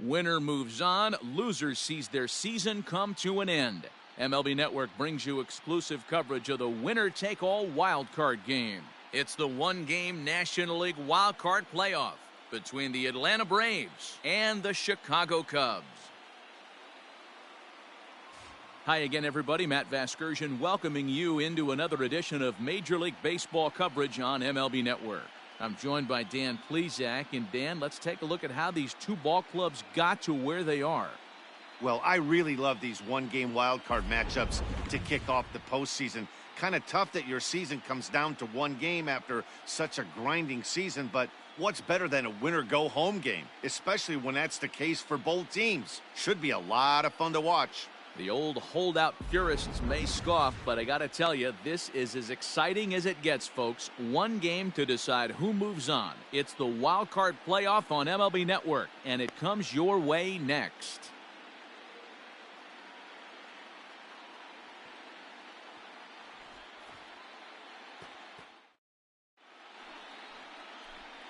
Winner moves on, loser sees their season come to an end. MLB Network brings you exclusive coverage of the winner-take-all wild card game. It's the one-game National League wild card playoff between the Atlanta Braves and the Chicago Cubs. Hi again, everybody. Matt Vasgersian welcoming you into another edition of Major League Baseball coverage on MLB Network. I'm joined by Dan Plesac. And Dan, let's take a look at how these two ball clubs got to where they are. Well, I really love these one-game wild card matchups to kick off the postseason. Kind of tough that your season comes down to one game after such a grinding season, but what's better than a winner-go-home game, especially when that's the case for both teams? Should be a lot of fun to watch. The old holdout purists may scoff, but I got to tell you, this is as exciting as it gets, folks. One game to decide who moves on. It's the wild card playoff on MLB Network, and it comes your way next.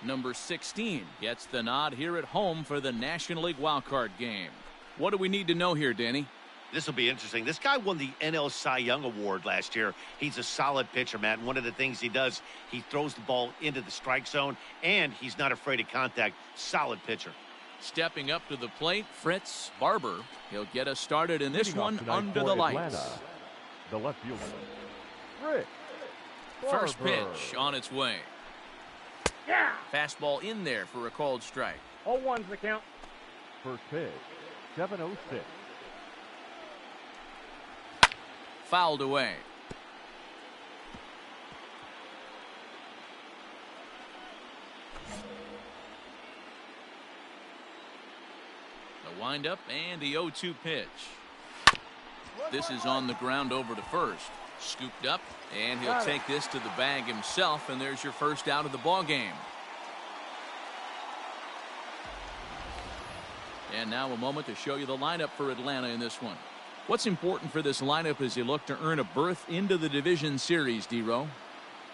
Number 16 gets the nod here at home for the National League wildcard game. What do we need to know here, Danny? This will be interesting. This guy won the NL Cy Young Award last year. He's a solid pitcher, Matt. And one of the things he does, he throws the ball into the strike zone, and he's not afraid of contact. Solid pitcher. Stepping up to the plate, Fritz Barber. He'll get us started in this one under the lights. Atlanta, the left fielder, Fritz Barber. First pitch on its way. Yeah. Fastball in there for a called strike. 0-1's the count. First pitch, 7:06. Fouled away. The windup and the 0-2 pitch. This is on the ground over to first. Scooped up, and he'll take this to the bag himself, and there's your first out of the ball game. And now a moment to show you the lineup for Atlanta in this one. What's important for this lineup as you look to earn a berth into the division series, D-Row?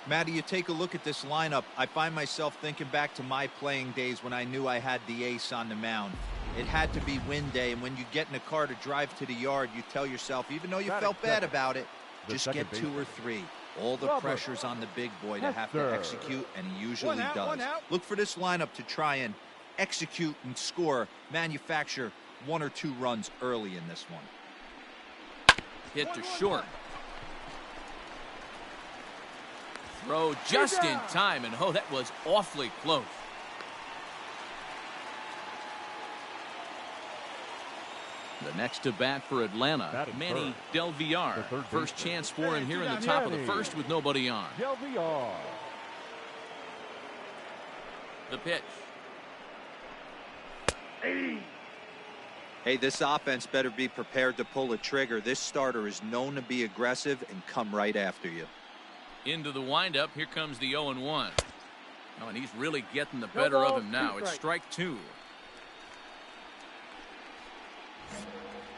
Matty, you take a look at this lineup. I find myself thinking back to my playing days when I knew I had the ace on the mound. It had to be win day, and when you get in a car to drive to the yard, you tell yourself, even though you felt bad about it, just get 2 or 3. All the pressure's on the big boy to have to execute, and he usually does. Look for this lineup to try and execute and score, manufacture 1 or 2 runs early in this one. Hit to short. Throw just in time, and oh, that was awfully close. The next to bat for Atlanta, Manny Del Villar. First chance for him here in the top of the first with nobody on. Del Villar. The pitch. Hey, this offense better be prepared to pull a trigger. This starter is known to be aggressive and come right after you. Into the windup. Here comes the 0-1. Oh, and he's really getting the better of him now. It's strike 2.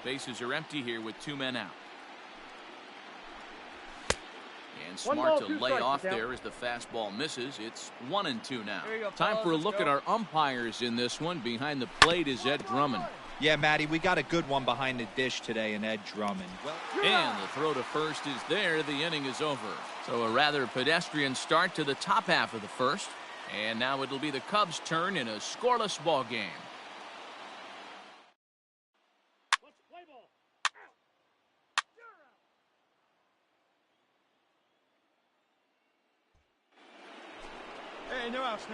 Bases are empty here with 2 men out. And smart to lay off there as the fastball misses. It's 1-2 now. Time for a look at our umpires in this one. Behind the plate is Ed Drummond. Yeah, Matty, we got a good one behind the dish today in Ed Drummond. And the throw to first is there. The inning is over. So a rather pedestrian start to the top half of the first. And now it'll be the Cubs' turn in a scoreless ball game.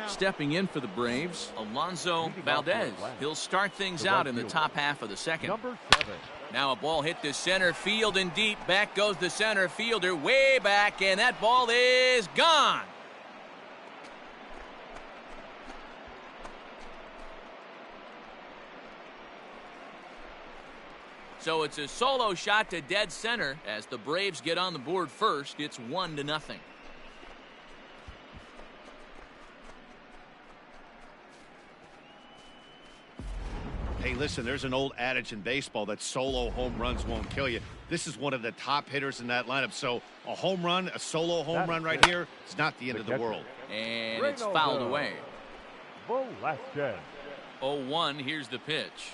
Stepping in for the Braves, Alonso Valdez. He'll start things out in the top half of the second. Number 7. Now a ball hit to center field and deep. Back goes the center fielder way back, and that ball is gone. So it's a solo shot to dead center as the Braves get on the board first. It's 1-0. Hey, listen, there's an old adage in baseball that solo home runs won't kill you. This is one of the top hitters in that lineup. So a home run, a solo home run right here, it's not the end of the world. And it's fouled away. Velasquez. 0-1, here's the pitch.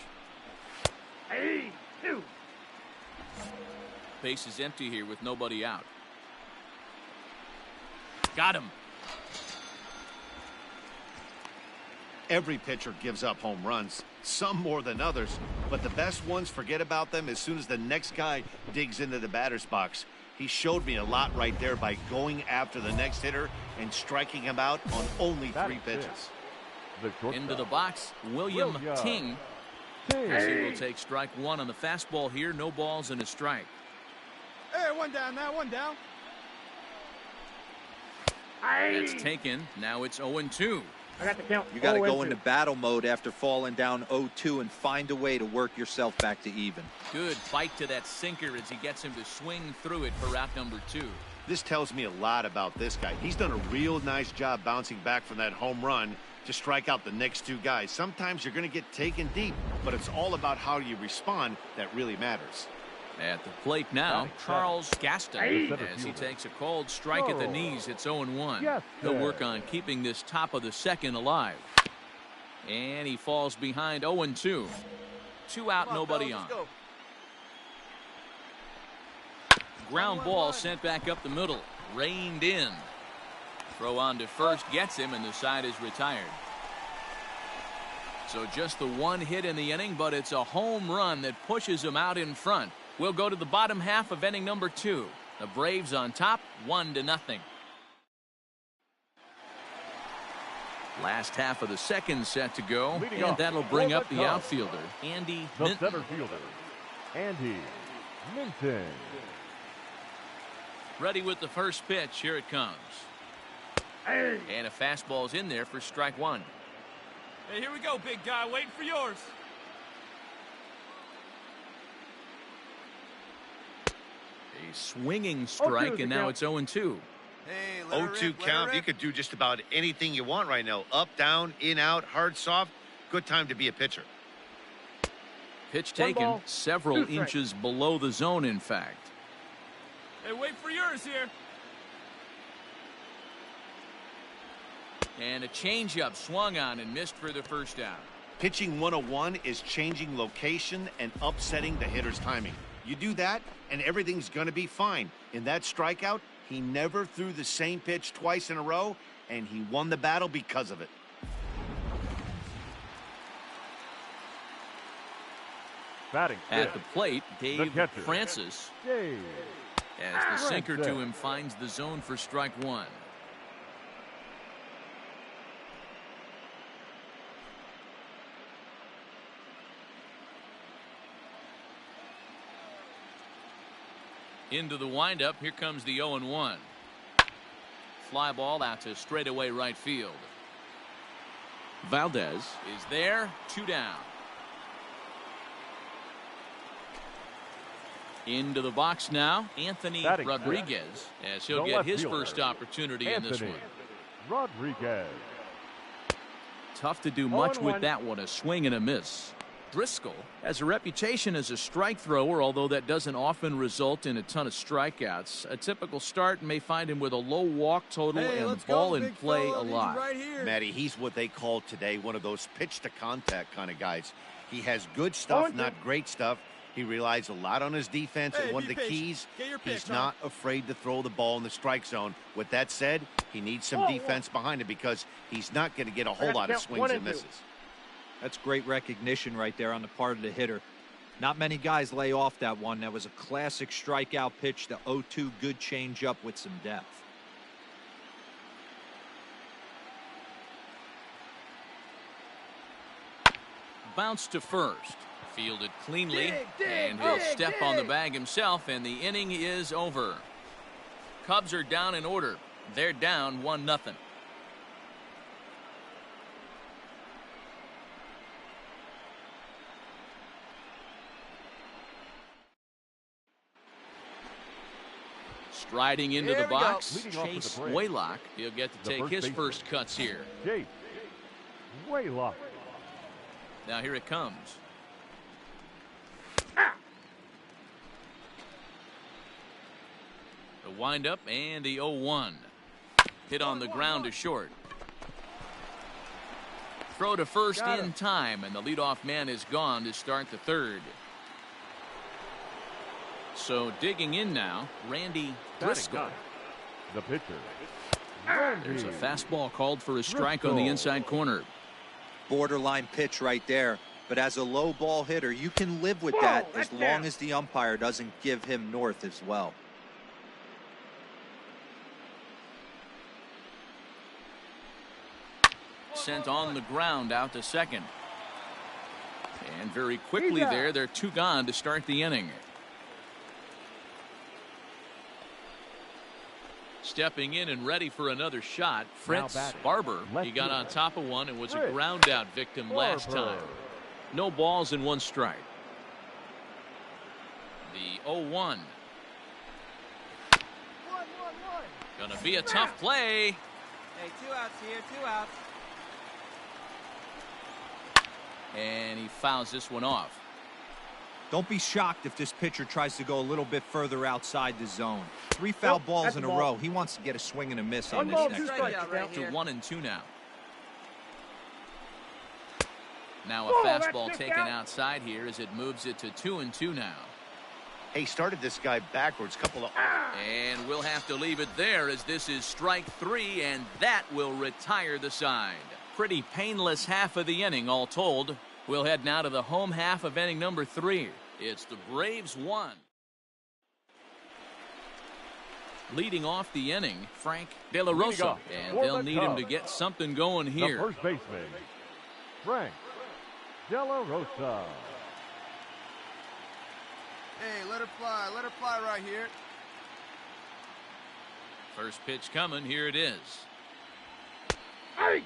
Hey, 2. Base is empty here with nobody out. Got him. Every pitcher gives up home runs, some more than others, but the best ones forget about them as soon as the next guy digs into the batter's box. He showed me a lot right there by going after the next hitter and striking him out on only 3 pitches. Into the box, William Ting. As he will take strike 1 on the fastball here. No balls and a strike. Hey, 1 down now, 1 down. It's taken. Now it's 0-2. I got the count. You got to go 0-2. into battle mode after falling down 0-2 and find a way to work yourself back to even. Good bite to that sinker as he gets him to swing through it for out number 2. This tells me a lot about this guy. He's done a real nice job bouncing back from that home run to strike out the next 2 guys. Sometimes you're going to get taken deep, but it's all about how you respond that really matters. At the plate now, Charles Gaston. As he takes a cold strike at the knees, it's 0-1. He'll work on keeping this top of the second alive. And he falls behind 0-2. 2 out, nobody on. Ground ball sent back up the middle. Reined in. Throw on to first gets him, and the side is retired. So just the 1 hit in the inning, but it's a home run that pushes him out in front. We'll go to the bottom half of inning number 2. The Braves on top, 1-0. Last half of the second set to go, and that'll bring up the outfielder, Andy Minton. The center fielder, Andy Minton. Ready with the first pitch. Here it comes. And a fastball's in there for strike 1. Hey, here we go, big guy. Waiting for yours. A swinging strike, and now it's 0-2. Hey, 0-2 count. You could do just about anything you want right now. Up, down, in, out, hard, soft. Good time to be a pitcher. Pitch taken several inches below the zone, in fact. Hey, wait for yours here. And a changeup swung on and missed for the first out. Pitching 101 is changing location and upsetting the hitter's timing. You do that, and everything's going to be fine. In that strikeout, he never threw the same pitch twice in a row, and he won the battle because of it. Batting at the plate, Dave Francis. Dave as the sinker to him finds the zone for strike 1. Into the windup. Here comes the 0-1. Fly ball out to straightaway right field. Valdez is there. 2 down. Into the box now, Anthony Rodriguez, as he'll get his first opportunity in this one. Rodriguez. Tough to do much with that one, a swing and a miss. Driscoll has a reputation as a strike thrower, although that doesn't often result in a ton of strikeouts. A typical start may find him with a low walk total and ball in play a lot. Matty, he's what they call today one of those pitch to contact kind of guys. He has good stuff, not great stuff. He relies a lot on his defense, and one of the keys, he's not afraid to throw the ball in the strike zone. With that said, he needs some defense behind him because he's not going to get a whole lot of swings and misses. That's great recognition right there on the part of the hitter. Not many guys lay off that one. That was a classic strikeout pitch, the 0-2 good changeup with some depth. Bounce to first. Fielded cleanly, and he'll step on the bag himself, and the inning is over. Cubs are down in order. They're down 1-0. Striding into the box, Chase Waylock. He'll get to take his first cuts here. Chase Waylock. Now here it comes. The windup and the 0-1. Hit on the ground to short. throw to first in time, and the leadoff man is gone to start the third. So digging in now, Randy Driscoll. The pitcher. There's a fastball called for a strike on the inside corner. Borderline pitch right there. But as a low ball hitter, you can live with that as long as the umpire doesn't give him north as well. Sent on the ground out to second. And very quickly there, they're two gone to start the inning. Stepping in and ready for another shot, Fritz Barber. He got on top of one and was a ground out victim last time. No balls and one strike. The 0-1. Gonna be a tough play. Hey, 2 outs here, 2 outs. And he fouls this one off. Don't be shocked if this pitcher tries to go a little bit further outside the zone. 3 foul balls in a row. He wants to get a swing and a miss on this next pitch. To 1-2 now. Now a fastball taken outside here as it moves it to 2-2 now. Hey, started this guy backwards. Couple of... And we'll have to leave it there as this is strike 3, and that will retire the side. Pretty painless half of the inning all told. We'll head now to the home half of inning number 3. It's the Braves 1. Leading off the inning, Frank De La Rosa. And they'll need him to get something going here. The first baseman, Frank De La Rosa. Hey, let her fly right here. First pitch coming, here it is. Hey!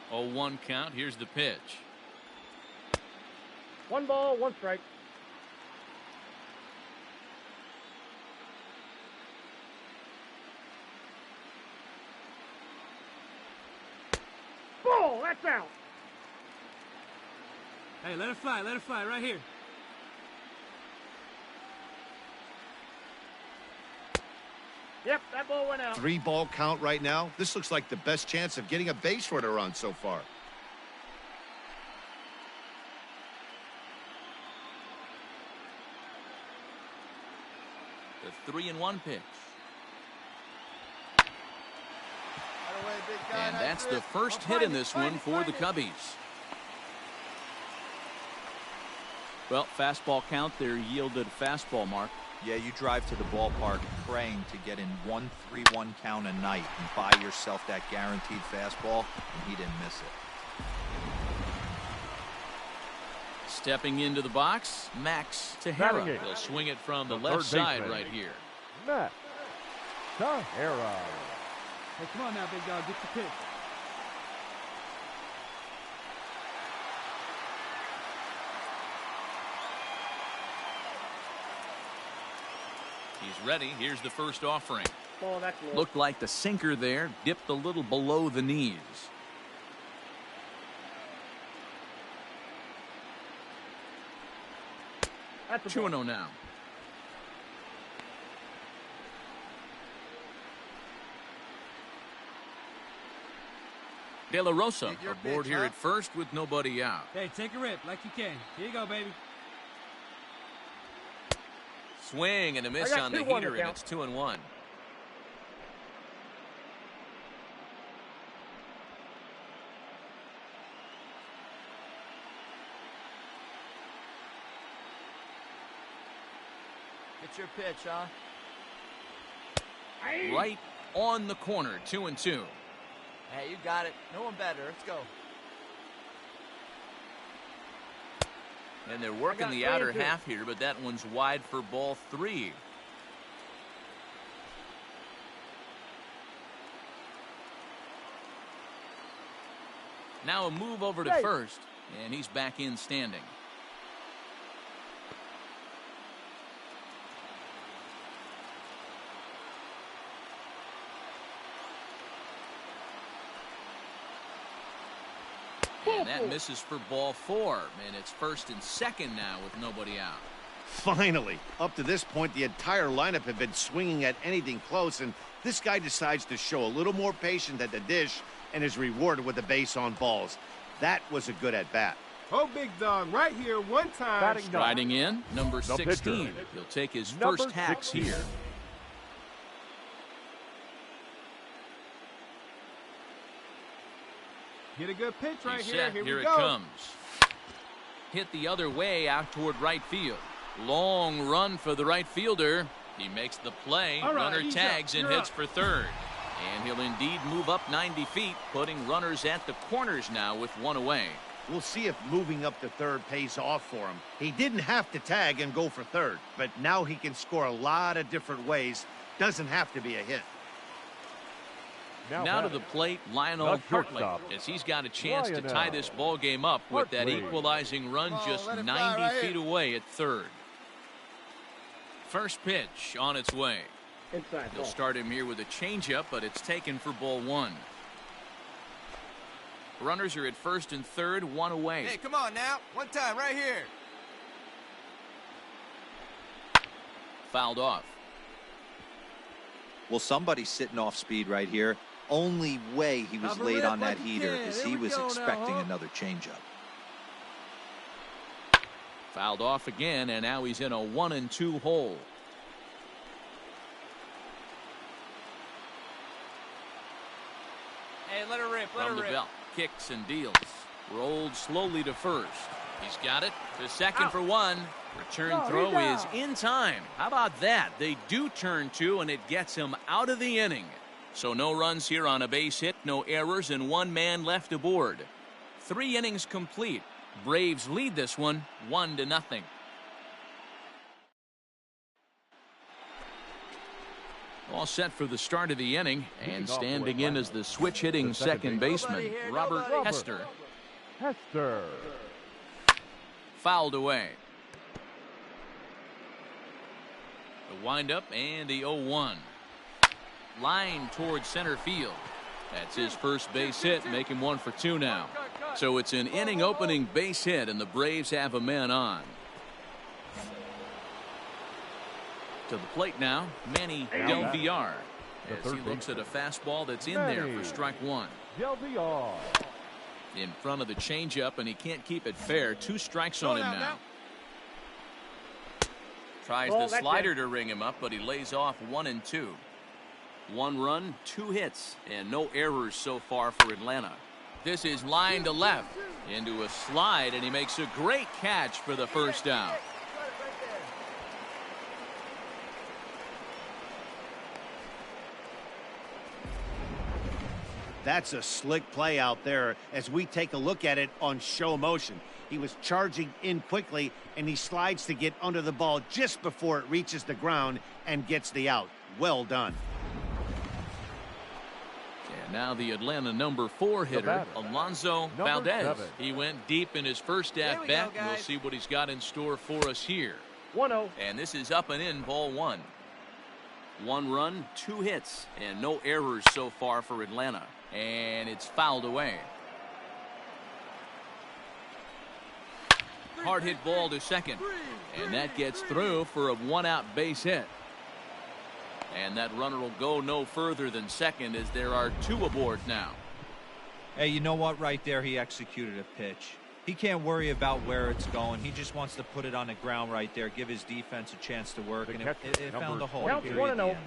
0-1 count, here's the pitch. 1 ball, 1 strike. Ball, that's out. Hey, let it fly right here. Yep, that ball went out. 3-ball count right now. This looks like the best chance of getting a base runner on so far. The 3-1 pitch. And that's the first hit in this one for the Cubbies. Well, fastball count there yielded fastball, Mark. Yeah, you drive to the ballpark praying to get in 1-3-1 count a night and buy yourself that guaranteed fastball, and he didn't miss it. Stepping into the box, Max Tejera. He'll swing it from the left side right here. Max Tejera. Hey, come on now, big dog, get the pitch. He's ready. Here's the first offering. Ball, that's low. Looked like the sinker there dipped a little below the knees. That's a 2-0 now. De La Rosa aboard here at first with nobody out. Hey, take a rip like you can. Here you go, baby. Swing and a miss on the heater, and it's 2-1. It's your pitch, huh? Right on the corner, 2-2. Hey, you got it. No one better. Let's go. And they're working the outer half here, but that one's wide for ball 3. Now a move over to first, and he's back in standing. And that misses for ball 4, and it's first and second now with nobody out. Finally, up to this point, the entire lineup had been swinging at anything close, and this guy decides to show a little more patience at the dish and is rewarded with a base on balls. That was a good at-bat. Oh, big dog, right here, one time. Batting ninth. Riding in, number The 16. pitcher. He'll take his Number first hacks 16. here. Get a good pitch right He's here. set. Here Here we it go. comes. Hit the other way out toward right field. Long run for the right fielder. He makes the play. All right, Runner he's tags up. and You're hits up. for third. And he'll indeed move up 90 feet, putting runners at the corners now with one away. We'll see if moving up to third pays off for him. He didn't have to tag and go for third, but now he can score a lot of different ways. Doesn't have to be a hit. Now to the plate, Lionel The Hartley, shortstop, as he's got a chance to Lionel tie this ball game up with that Hartley. equalizing run Come on, just let it 90 fly right feet here. away at third. First pitch on its way. Inside They'll ball. start him here with a changeup, but it's taken for ball one. Runners are at first and third, one away. Hey, come on now. One time, right here. Fouled off. Well, somebody's sitting off speed right here. Only way he was Cover late it on like that you heater can. is There he we was go now, expecting huh? another changeup. Fouled off again, and now he's in a 1-2 hole. Hey, let her rip. Let From her the rip. belt, kicks and deals. Rolled slowly to first. He's got it to second Out. for one. Return No, throw he's is out. in time. How about that? They do turn two, and it gets him out of the inning. So no runs here on a base hit, no errors, and one man left aboard. 3 innings complete. Braves lead this one 1-0. All set for the start of the inning, and standing in as the switch hitting The second second baseman. baseman, Nobody here, Robert nobody. Hester. Hester. Fouled away. The windup and the 0-1. Line towards center field. That's his first base hit, make him 1 for 2 now. So it's an inning opening base hit, and the Braves have a man on. To the plate now, Manny Del Villar, The as he third looks at a fastball that's in there for Manny. strike one. Del Villar. In front of the changeup, and he can't keep it fair. 2 strikes on him Slow down now. Tries Ball, the that's slider to ring him up, but he lays off 1-2. 1 run, 2 hits, and no errors so far for Atlanta. This is line to left into a slide, and he makes a great catch for the first out. That's a slick play out there as we take a look at it on show motion. He was charging in quickly, and he slides to get under the ball just before it reaches the ground and gets the out. Well done. And now the Atlanta number 4 hitter, batter, Alonso number Valdez. 7. He went deep in his first There at we bat. go, We'll guys. see what he's got in store for us here. 1-0. And this is up and in, ball 1. 1 run, 2 hits, and no errors so far for Atlanta. And it's fouled away. Hard hit ball to second. And that gets through for a 1-out base hit. And that runner will go no further than second as there are 2 aboard now. Hey, you know what? Right there, he executed a pitch. He can't worry about where it's going. He just wants to put it on the ground right there, give his defense a chance to work, The and catcher, it found number a hole. Counts Period at the 1-0. end.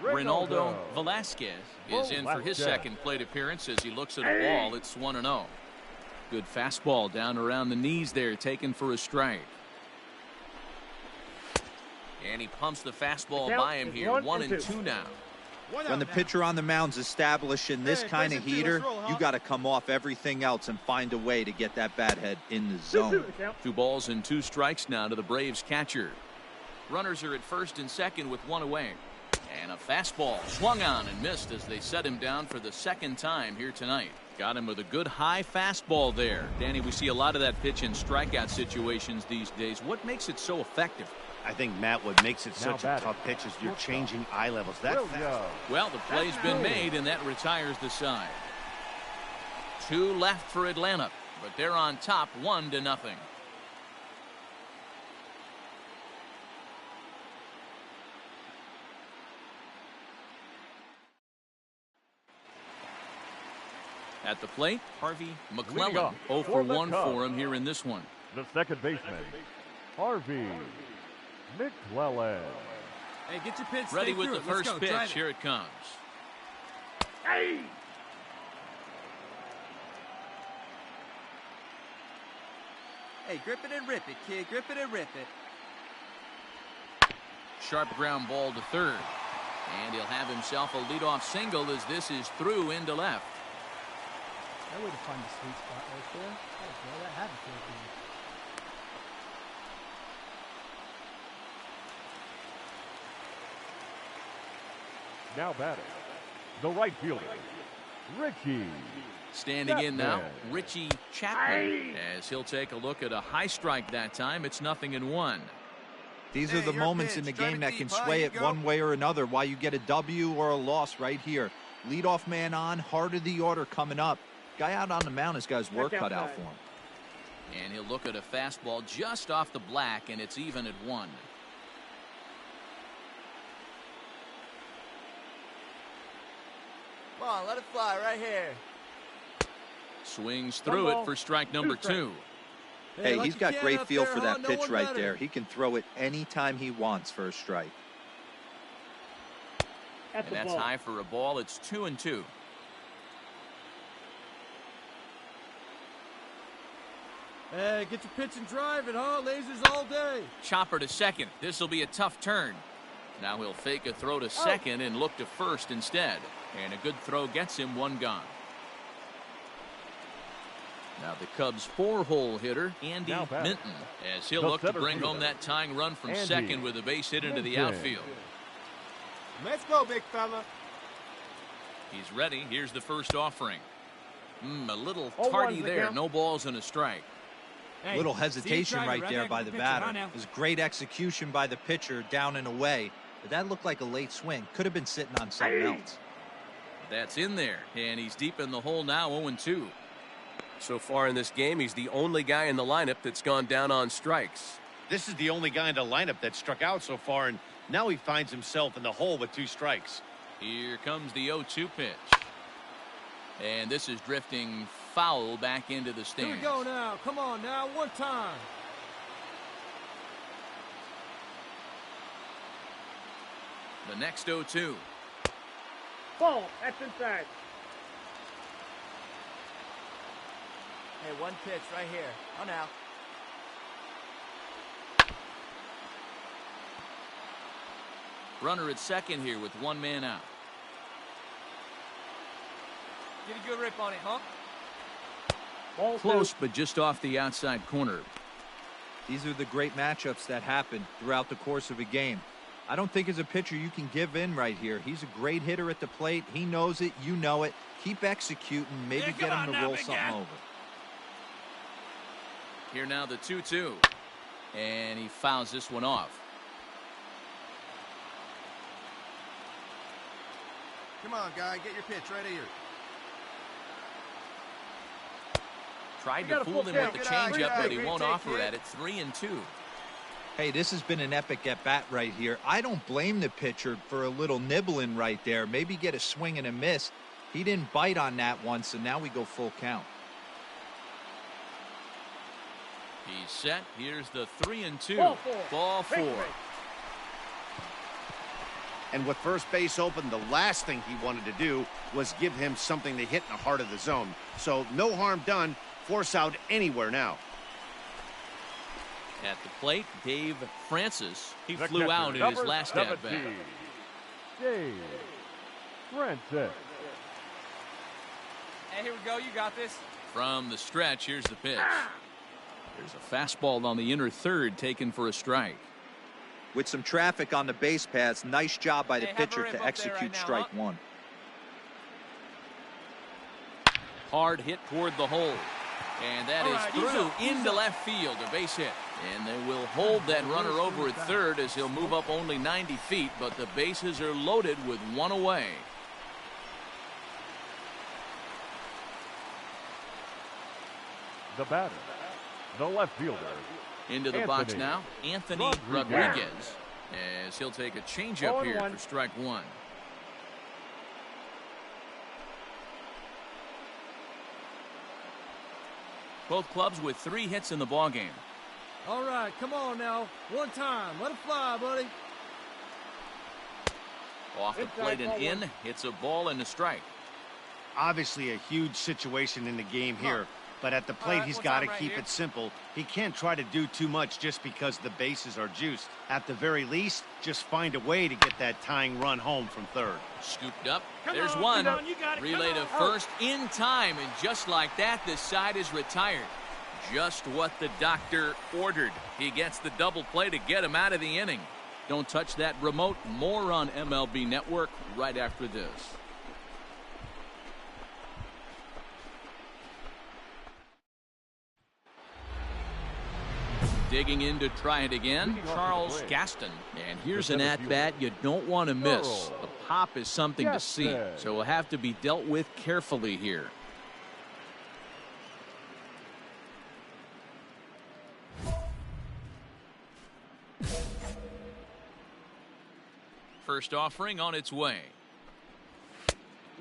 Ronaldo Velasquez is in for his Velasquez. second plate appearance as he looks at a ball. It's 1-0. Good fastball down around the knees there, taken for a strike. And he pumps the fastball Count by him is here. 1-2 now. When the pitcher on the mound's establishing this Hey, kind place of it two, heater, let's roll, huh? you got to come off everything else and find a way to get that bat head in the zone. 2-2 the count. 2 balls and 2 strikes now to the Braves catcher. Runners are at first and second with 1 away. And a fastball swung on and missed as they set him down for the second time here tonight. Got him with a good high fastball there. Danny, we see a lot of that pitch in strikeout situations these days. What makes it so effective? I think, Matt, what makes it Now such a batting. tough pitch is you're changing eye levels. That fast. Williams. Well, the play's been made, and that retires the side. 2 left for Atlanta, but they're on top 1-0. At the plate, Harvey Leading McClellan. off 0 for for the 1 Cubs. for him here in this one. The second baseman, Harvey McClellan. Hey, get your pitch. Ready stay with through the it. Let's first go. pitch. Drive it. Here it comes. Hey! Hey, grip it and rip it, kid. Grip it and rip it. Sharp ground ball to third. And he'll have himself a leadoff single as this is through into left. That way to find the sweet spot right there. That's where that happened for me. Now batting, the right fielder, Richie. Standing in now, Chapman. Richie Chapman, as he'll take a look at a high strike that time. It's 0-1. These Hey, are the your moments pitch. in the Drive game it that can deep, huh? sway You it go. one way or another. Why you get a W or a loss right here. Leadoff man on, heart of the order coming up. Guy out on the mound has got his work cut out for him. And he'll look at a fastball just off the black, and it's even at 1. Come on, let it fly right here. Swings through it for strike number 2. Hey, like he's you got can great up feel there, for huh? that No pitch one right better. there. He can throw it anytime he wants for a strike. At And the that's ball. high for a ball. It's 2-2. Hey, get your pitch and drive it, huh? Lasers all day. Chopper to second. This will be a tough turn. Now he'll fake a throw to second and look to first instead. And a good throw gets him 1 gone. Now the Cubs' 4-hole hitter, Andy Now batting, Minton, as he'll the look to center bring home fielder, that tying run from Andy second with a base hit into the Minton. outfield. Let's go, big fella. He's ready. Here's the first offering. A little 0-1's tardy the there. count. No balls and a strike. Hey, Little see hesitation you trying right to there run by that the pitcher, batter. huh, now? It was great execution by the pitcher down and away. But that looked like a late swing. Could have been sitting on something else. That's in there. And he's deep in the hole now, 0-2. So far in this game, he's the only guy in the lineup that's gone down on strikes. This is the only guy in the lineup that struck out so far, and now he finds himself in the hole with 2 strikes. Here comes the 0-2 pitch. And this is drifting foul back into the Here stands. we go now. Come on now, one time. The next 0-2. Ball. That's inside. Hey, one pitch right here. Oh, now. Runner at second here with 1 man out. Get a good rip on it, huh? Ball Close, 2. but just off the outside corner. These are the great matchups that happen throughout the course of a game. I don't think as a pitcher you can give in right here. He's a great hitter at the plate. He knows it. You know it. Keep executing. Maybe Yeah, get come him on to now, roll big something guy. over. Here now the 2-2. And he fouls this one off. Come on, guy. Get your pitch right here. Tried You to got a fool full him count. with the Good eye, changeup, good but he eye. won't Great offer take, at it. 3-2. Hey, this has been an epic at-bat right here. I don't blame the pitcher for a little nibbling right there. Maybe get a swing and a miss. He didn't bite on that one, so now we go full count. He's set. Here's the 3-2. Ball 4. Ball 4. Break. And with first base open, the last thing he wanted to do was give him something to hit in the heart of the zone. So no harm done. Force out anywhere now. At the plate, Dave Francis. He The flew catcher, out in his number last 17, at-bat. Dave Francis. Hey, here we go. You got this. From the stretch, here's the pitch. There's a fastball on the inner third taken for a strike. With some traffic on the base paths, nice job by the Hey, have a pitcher rip to up there execute right now, strike huh? 1. Hard hit toward the hole. And that All is right, he's through up, he's into up. left field, a base hit. And they will hold that runner over at third as he'll move up only 90 feet, but the bases are loaded with 1 away. The batter, the left fielder, Into the box Anthony now, Anthony Rodriguez. Rodriguez, as he'll take a changeup here 0-1. for strike 1. Both clubs with 3 hits in the ballgame. All right, come on now. One time. Let it fly, buddy. Off the plate and in. It's a ball and a strike. Obviously a huge situation in the game here, but at the plate he's got to keep it simple. He can't try to do too much just because the bases are juiced. At the very least, just find a way to get that tying run home from third. Scooped up. There's one. Relay to first in time, and just like that, the side is retired. Just what the doctor ordered. He gets the double play to get him out of the inning. Don't touch that remote. More on MLB Network right after this. Digging in to try it again, Charles Gaston. And here's an at-bat you don't want to miss. The pop is something to see, so will have to be dealt with carefully here. First offering on its way.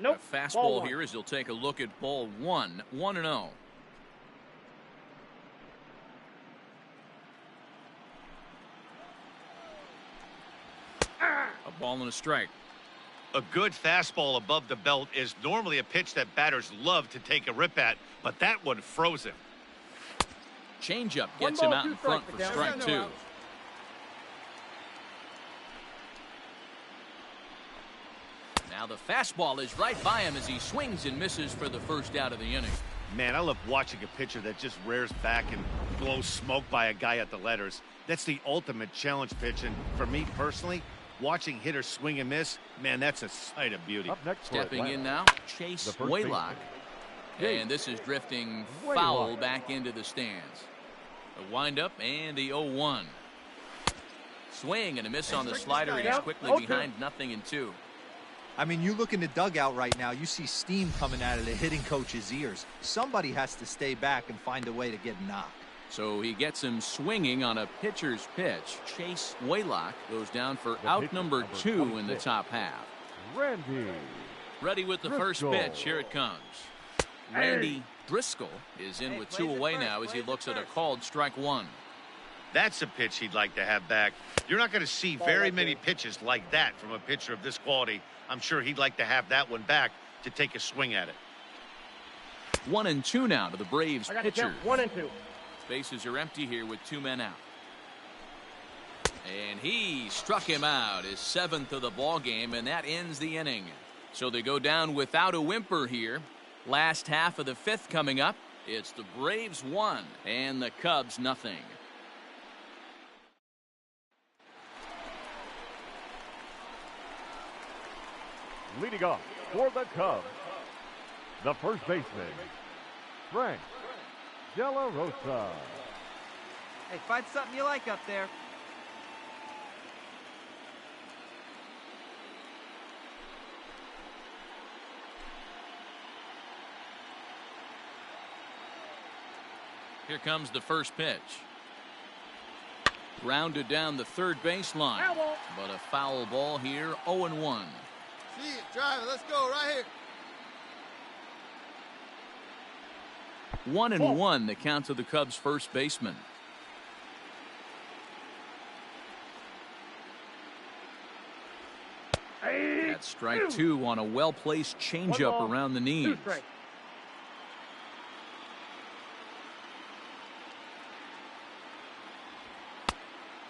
Nope. A fastball here as he'll take a look at ball 1, 1-0. A ball and a strike. A good fastball above the belt is normally a pitch that batters love to take a rip at, but that one froze him. Changeup gets him out in front for strike 2. Now the fastball is right by him as he swings and misses for the first out of the inning. Man, I love watching a pitcher that just rears back and blows smoke by a guy at the letters. That's the ultimate challenge pitch, and for me personally, watching hitters swing and miss, man, that's a sight of beauty. Up next Stepping in now, Chase first Waylock. And this is drifting foul back into the stands. The windup and the 0-1. Swing and a miss on the slider, and he's quickly behind 0-2. I mean, you look in the dugout right now, you see steam coming out of the hitting coach's ears. Somebody has to stay back and find a way to get knocked. So he gets him swinging on a pitcher's pitch. Chase Waylock goes down for out number 2 in the top half. Randy. Ready with the first pitch. Here it comes. Randy Driscoll is in with 2 away now as he looks at a called strike 1. That's a pitch he'd like to have back. You're not going to see very many pitches like that from a pitcher of this quality. I'm sure he'd like to have that one back to take a swing at it. 1-2 now to the Braves pitcher. 1-2. Bases are empty here with 2 men out. And he struck him out, his 7th of the ball game, and that ends the inning. So they go down without a whimper here. Last half of the 5th coming up. It's the Braves 1 and the Cubs 0. Leading off for the Cubs, the first baseman, Frank De La Rosa. Hey, find something you like up there. Here comes the first pitch. Rounded down the third baseline. But a foul ball here, 0-1. See it, drive it. Let's go right here. 1-1 the count to the Cubs first baseman. That's strike 2 on a well-placed changeup around the knees.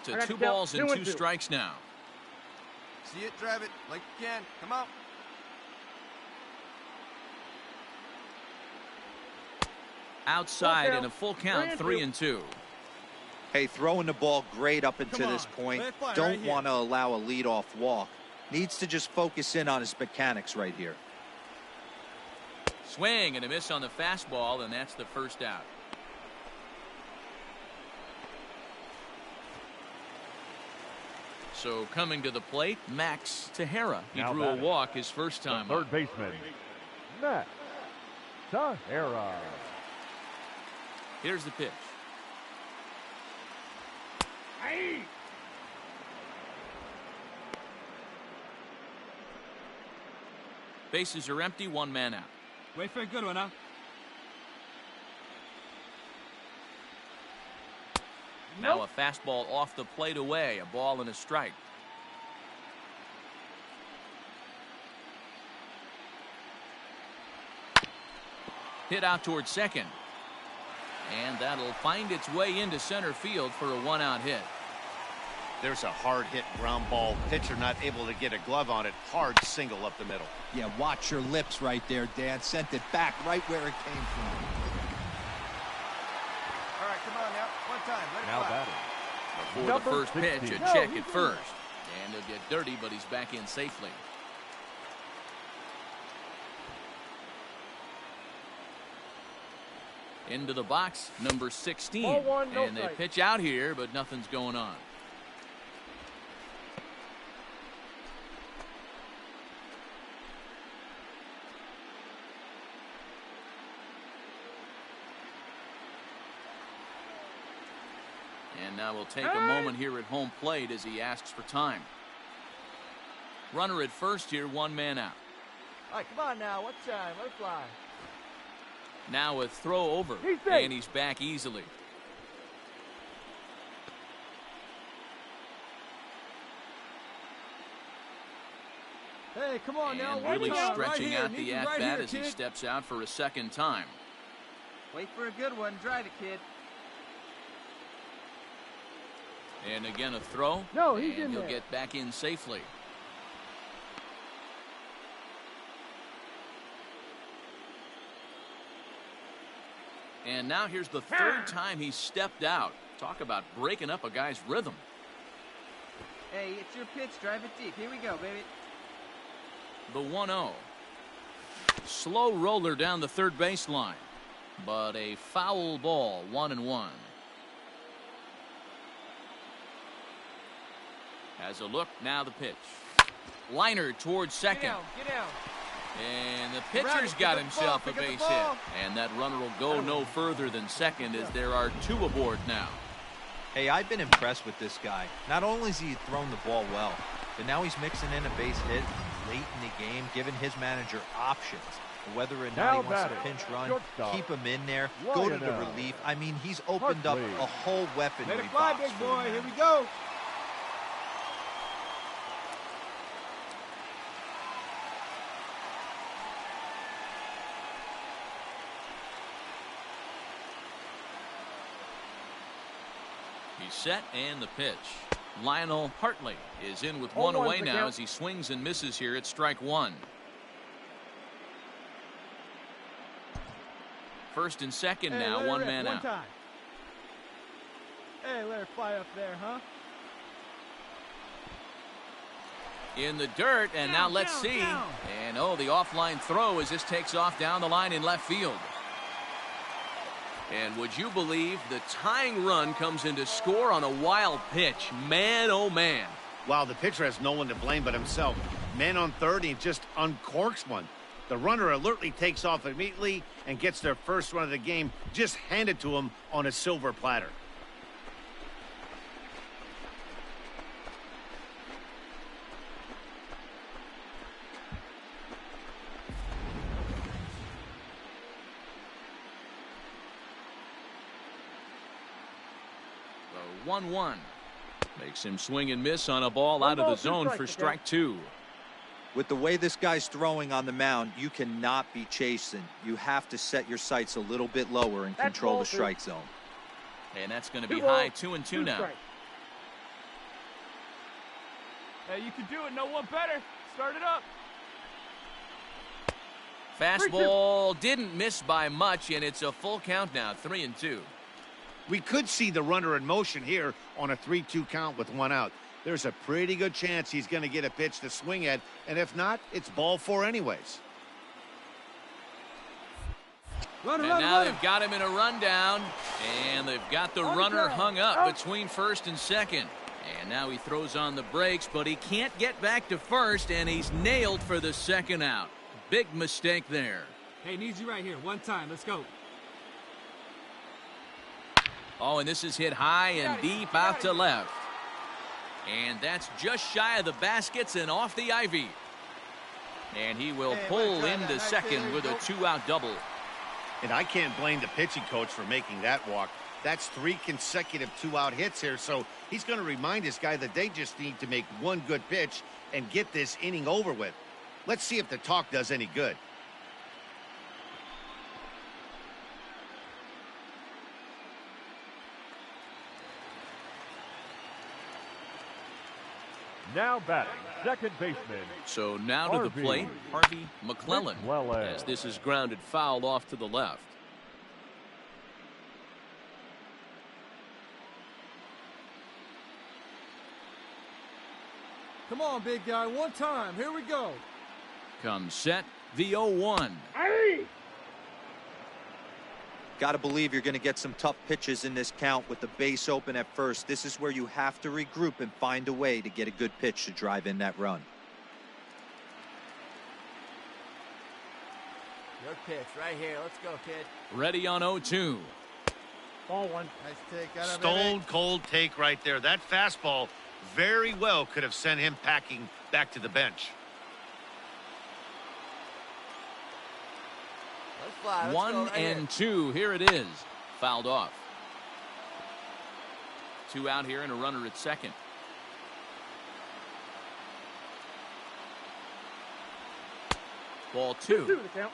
To 2 balls and 2 strikes now. See it, drive it like you can. Come on. Outside in a full count, 3-2. Hey, throwing the ball great up until this point. Don't want to allow a leadoff walk. Needs to just focus in on his mechanics right here. Swing and a miss on the fastball, and that's the first out. So coming to the plate, Max Tejera. He drew a walk his first time. Third baseman, Max Tejera. Here's the pitch. Bases are empty, 1 man out. Wait for a good one, huh? Now a fastball off the plate away, a ball and a strike. Hit out towards second. And that'll find its way into center field for a one-out hit. There's a hard hit ground ball. Pitcher not able to get a glove on it. Hard single up the middle. Yeah, watch your lips right there, Dan. Sent it back right where it came from. All right, come on now. One time. Let it Now fly. batting. Before the Number first pitch, 16. a check at first. And he'll get dirty, but he's back in safely. Into the box, number 16. Ball one, no And they strike. pitch out here, but nothing's going on. And now we'll take a moment here at home plate as he asks for time. Runner at first here, one man out. All right, come on now. One time. Let it fly. Now a throw over, He's safe. and he's back easily. Hey, come on now. And One really time. stretching right here. out Need the you at-bat right here, as he kid. steps out for a second time. Wait for a good one. Drive it, kid. And again a throw, No, he's and in he'll there. get back in safely. And now here's the third time he's stepped out. Talk about breaking up a guy's rhythm. Hey, it's your pitch. Drive it deep. Here we go, baby. The 1-0. Slow roller down the third baseline, but a foul ball, 1-1. Has a look, now the pitch. Liner towards second. Get down. Get down. And the You're pitcher's right. got Pick up the himself ball, a pick up the base hit. ball. And that runner will go no further than second as there are two aboard now. Hey, I've been impressed with this guy. Not only has he thrown the ball well, but now he's mixing in a base hit late in the game, giving his manager options. Whether or not Now he wants batting. to pinch run, Shortstop. keep him in there, go to the Lionel. relief. I mean, he's opened up Hartley. a whole weaponry Let it fly, box big for the boy. Here man. we go. He's set and the pitch. Lionel Hartley is in with 0-1 one away the now count. as he swings and misses here at strike one. First and second Hey, now, let it one rip. man One out. time. Hey, let her fly up there, huh? In the dirt, and now let's see. And oh, the offline throw as this takes off down the line in left field. And would you believe the tying run comes into score on a wild pitch? Man, oh man. Wow, the pitcher has no one to blame but himself. Man on third, he just uncorks one. The runner alertly takes off immediately and gets their first run of the game just handed to him on a silver platter. The 1-1 makes him swing and miss on a ball out of the zone for strike two. With the way this guy's throwing on the mound, you cannot be chasing. You have to set your sights a little bit lower and That's control ball the two. strike zone. And that's going to be Two high, balls, 2-2 two now. strikes. Hey, you can do it. No one better. Start it up. Fastball didn't miss by much, and it's a full count now, 3-2. We could see the runner in motion here on a 3-2 count with one out. There's a pretty good chance he's going to get a pitch to swing at, and if not, it's ball four anyways. Run, And run, now run. they've got him in a rundown, and they've got the runner hung up between first and second. And now he throws on the brakes, but he can't get back to first, and he's nailed for the second out. Big mistake there. Hey, needs you right here. One time. Let's go. Oh, and this is hit high and deep out to left. And that's just shy of the baskets and off the ivy. And he will pull into second with a two-out double. And I can't blame the pitching coach for making that walk. That's 3 consecutive 2-out hits here, so he's going to remind this guy that they just need to make one good pitch and get this inning over with. Let's see if the talk does any good. Now batting, second baseman. So now to the plate, Harvey McClellan, as this is grounded foul off to the left. Come on, big guy. One time. Here we go. Comes set, the 0-1. Got to believe you're going to get some tough pitches in this count with the base open at first. This is where you have to regroup and find a way to get a good pitch to drive in that run. Your pitch right here. Let's go, kid. Ready on 0-2. Ball one. Nice take. Stone cold take right there. That fastball very well could have sent him packing back to the bench. Let's fly. Let's 1 go right and here. 2. Here it is. Fouled off. 2 out here and a runner at second. Ball 2. 2 to count.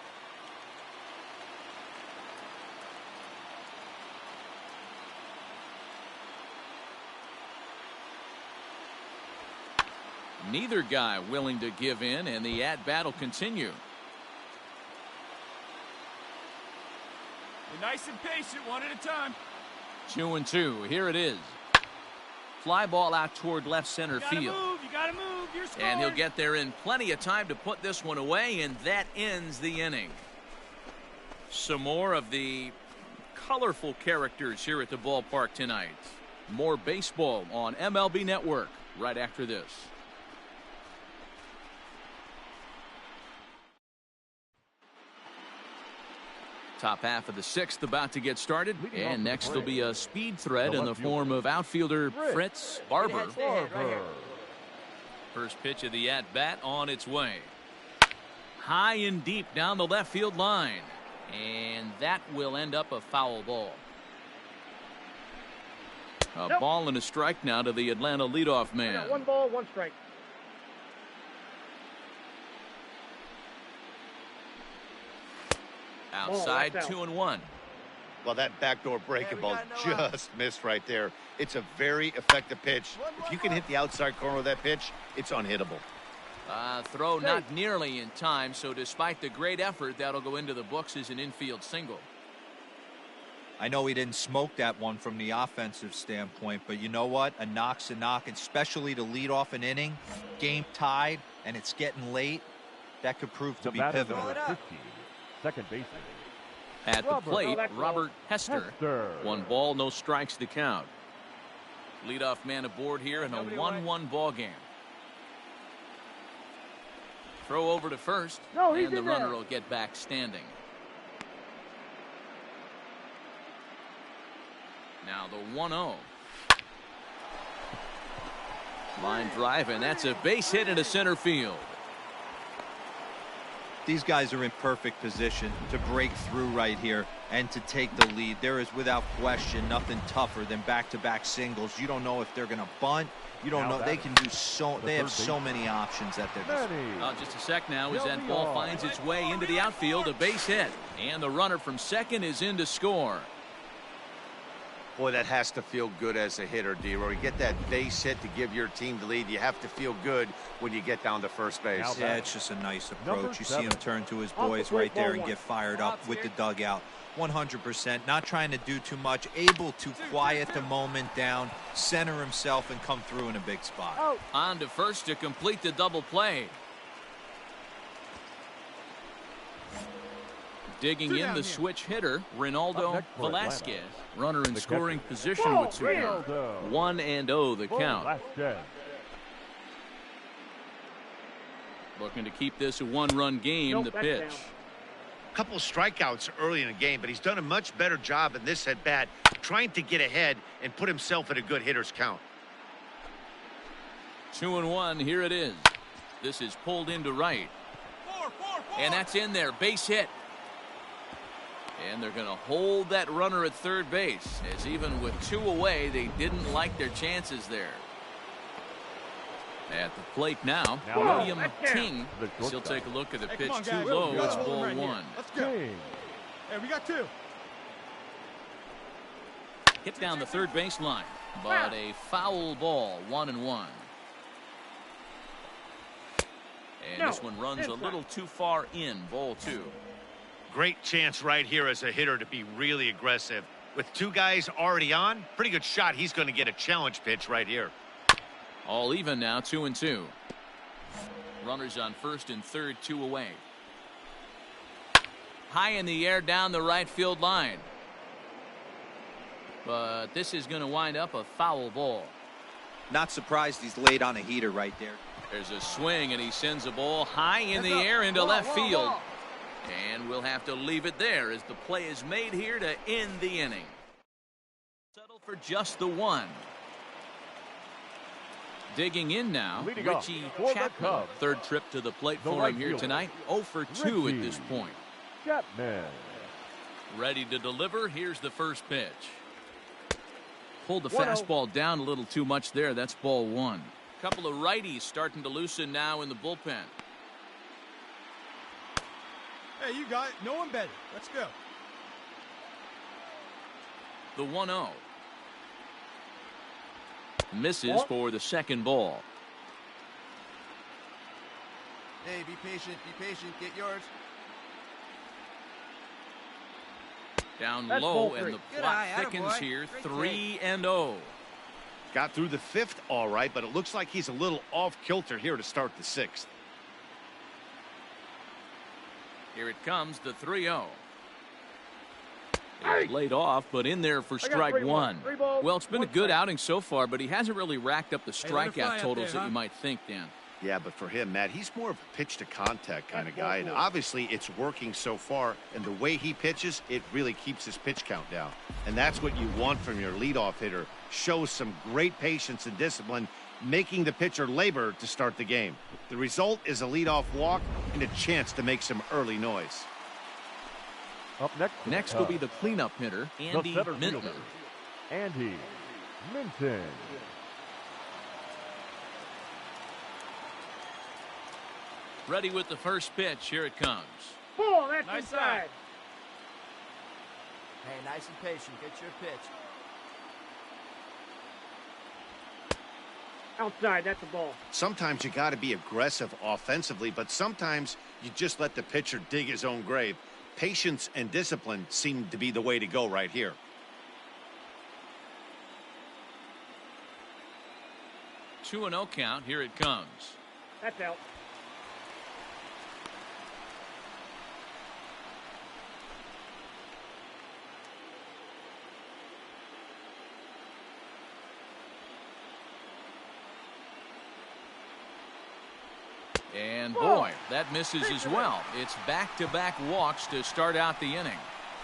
Neither guy willing to give in, and the at-bat will continue. Be nice and patient, one at a time. 2-2. Here it is. Fly ball out toward left center field. You gotta move, you're scoring. And he'll get there in plenty of time to put this one away, and that ends the inning. Some more of the colorful characters here at the ballpark tonight. More baseball on MLB Network right after this. Top half of the 6th about to get started, and next will be a speed threat in the form of outfielder Fritz Barber. First pitch of the at-bat on its way. High and deep down the left field line, and that will end up a foul ball. A ball and a strike now to the Atlanta leadoff man. 1 ball, 1 strike. Outside, 2-1. Well, that backdoor breaking ball just missed right there. It's a very effective pitch. If you can hit the outside corner of that pitch, it's unhittable. Throw not nearly in time, so despite the great effort, that'll go into the books as an infield single. I know he didn't smoke that one from the offensive standpoint, but you know what? A knock's a knock, especially to lead off an inning, game tied, and it's getting late. That could prove to be pivotal. 15, second baseman. At the plate, Robert Hester. 1 ball, no strikes to count. Leadoff man aboard here in a 1-1 ball game. Throw over to first, and the runner will get back standing. Now the 1-0. Line drive, and that's a base hit into center field. These guys are in perfect position to break through right here and to take the lead. There is without question nothing tougher than back-to-back singles. You don't know if they're going to bunt. You don't know. They can do so. They have so many options at their disposal. Just a sec now as that ball finds its way into the outfield. A base hit, and the runner from second is in to score. Boy, that has to feel good as a hitter, D-Roy. You get that base hit to give your team the lead. You have to feel good when you get down to first base. Yeah, it's just a nice approach. You see him turn to his boys right there and get fired up with the dugout. 100%. Not trying to do too much. Able to quiet the moment down, center himself, and come through in a big spot. On to first to complete the double play. Digging in the switch hitter, Ronaldo Velasquez. Runner in scoring position with 2 out. 1-0 the count. Looking to keep this a 1-run game. The pitch. Couple strikeouts early in the game, but he's done a much better job in this at-bat trying to get ahead and put himself at a good hitter's count. 2-1. Here it is. This is pulled into right. And that's in there. Base hit. And they're going to hold that runner at third base, as even with 2 away, they didn't like their chances there. At the plate now, William King. He'll take a look at the pitch too low. It's ball 1. Let's go. Hey, we got 2. Hit down the third baseline, but a foul ball, 1-1. And this one runs a little too far in, ball 2. Great chance right here as a hitter to be really aggressive. With 2 guys already on, pretty good shot. He's going to get a challenge pitch right here. All even now, 2-2. Runners on first and third, 2 away. High in the air down the right field line. But this is going to wind up a foul ball. Not surprised he's laid on a heater right there. There's a swing, and he sends a ball high in the air into left field. And we'll have to leave it there as the play is made here to end the inning. Settle for just the 1. Digging in now, Richie Chapman. Third trip to the plate for him here tonight. 0 for 2 at this point. Chapman. Ready to deliver. Here's the first pitch. Pulled the fastball down a little too much there. That's ball 1. Couple of righties starting to loosen now in the bullpen. Hey, you got it. No one better. Let's go. The 1-0. Misses for the second ball. Hey, be patient, get yours. Down low, and the plot thickens here. 3-0. Got through the 5th all right, but it looks like he's a little off kilter here to start the 6th. Here it comes, the 3-0. Laid off, but in there for strike 1. Well, it's been a good outing so far, but he hasn't really racked up the strikeout totals that you might think, Dan. Yeah, but for him, Matt, he's more of a pitch-to-contact kind of guy, and obviously it's working so far, and the way he pitches, it really keeps his pitch count down. And that's what you want from your leadoff hitter. Shows some great patience and discipline, making the pitcher labor to start the game. The result is a leadoff walk and a chance to make some early noise. Up next will be the cleanup hitter, Andy Minton. Andy Minton. Ready with the first pitch. Here it comes. Ball, that's Nice inside. Hey, nice and patient. Get your pitch. Outside, that's a ball. Sometimes you got to be aggressive offensively, but sometimes you just let the pitcher dig his own grave. Patience and discipline seem to be the way to go right here. 2-0 count. Here it comes. That's out. And boy, that misses as well. It's back-to-back walks to start out the inning.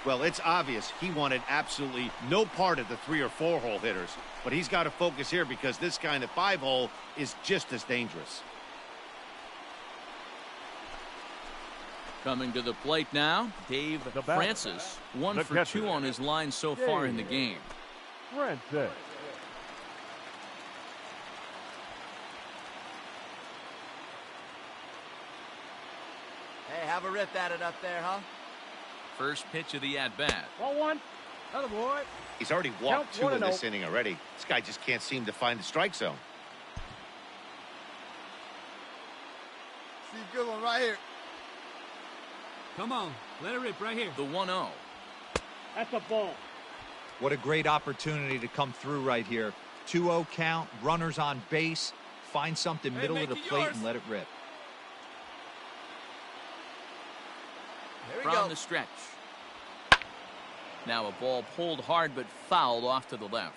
Well, it's obvious he wanted absolutely no part of the 3 or 4 hole hitters, but he's got to focus here because this kind of 5 hole is just as dangerous. Coming to the plate now, Dave Francis. 1 for 2 on his line so far in the game. Francis. Hey, have a rip at it up there, huh? First pitch of the at-bat. Ball 1. Another boy. He's already walked 2 in this 1-0. inning already. This guy just can't seem to find the strike zone. See a good one right here. Come on, let it rip right here. The 1-0. That's a ball. What a great opportunity to come through right here. 2-0 count, runners on base. Find something middle of the plate and let it rip. Here we From go. the stretch. Now a ball pulled hard but fouled off to the left.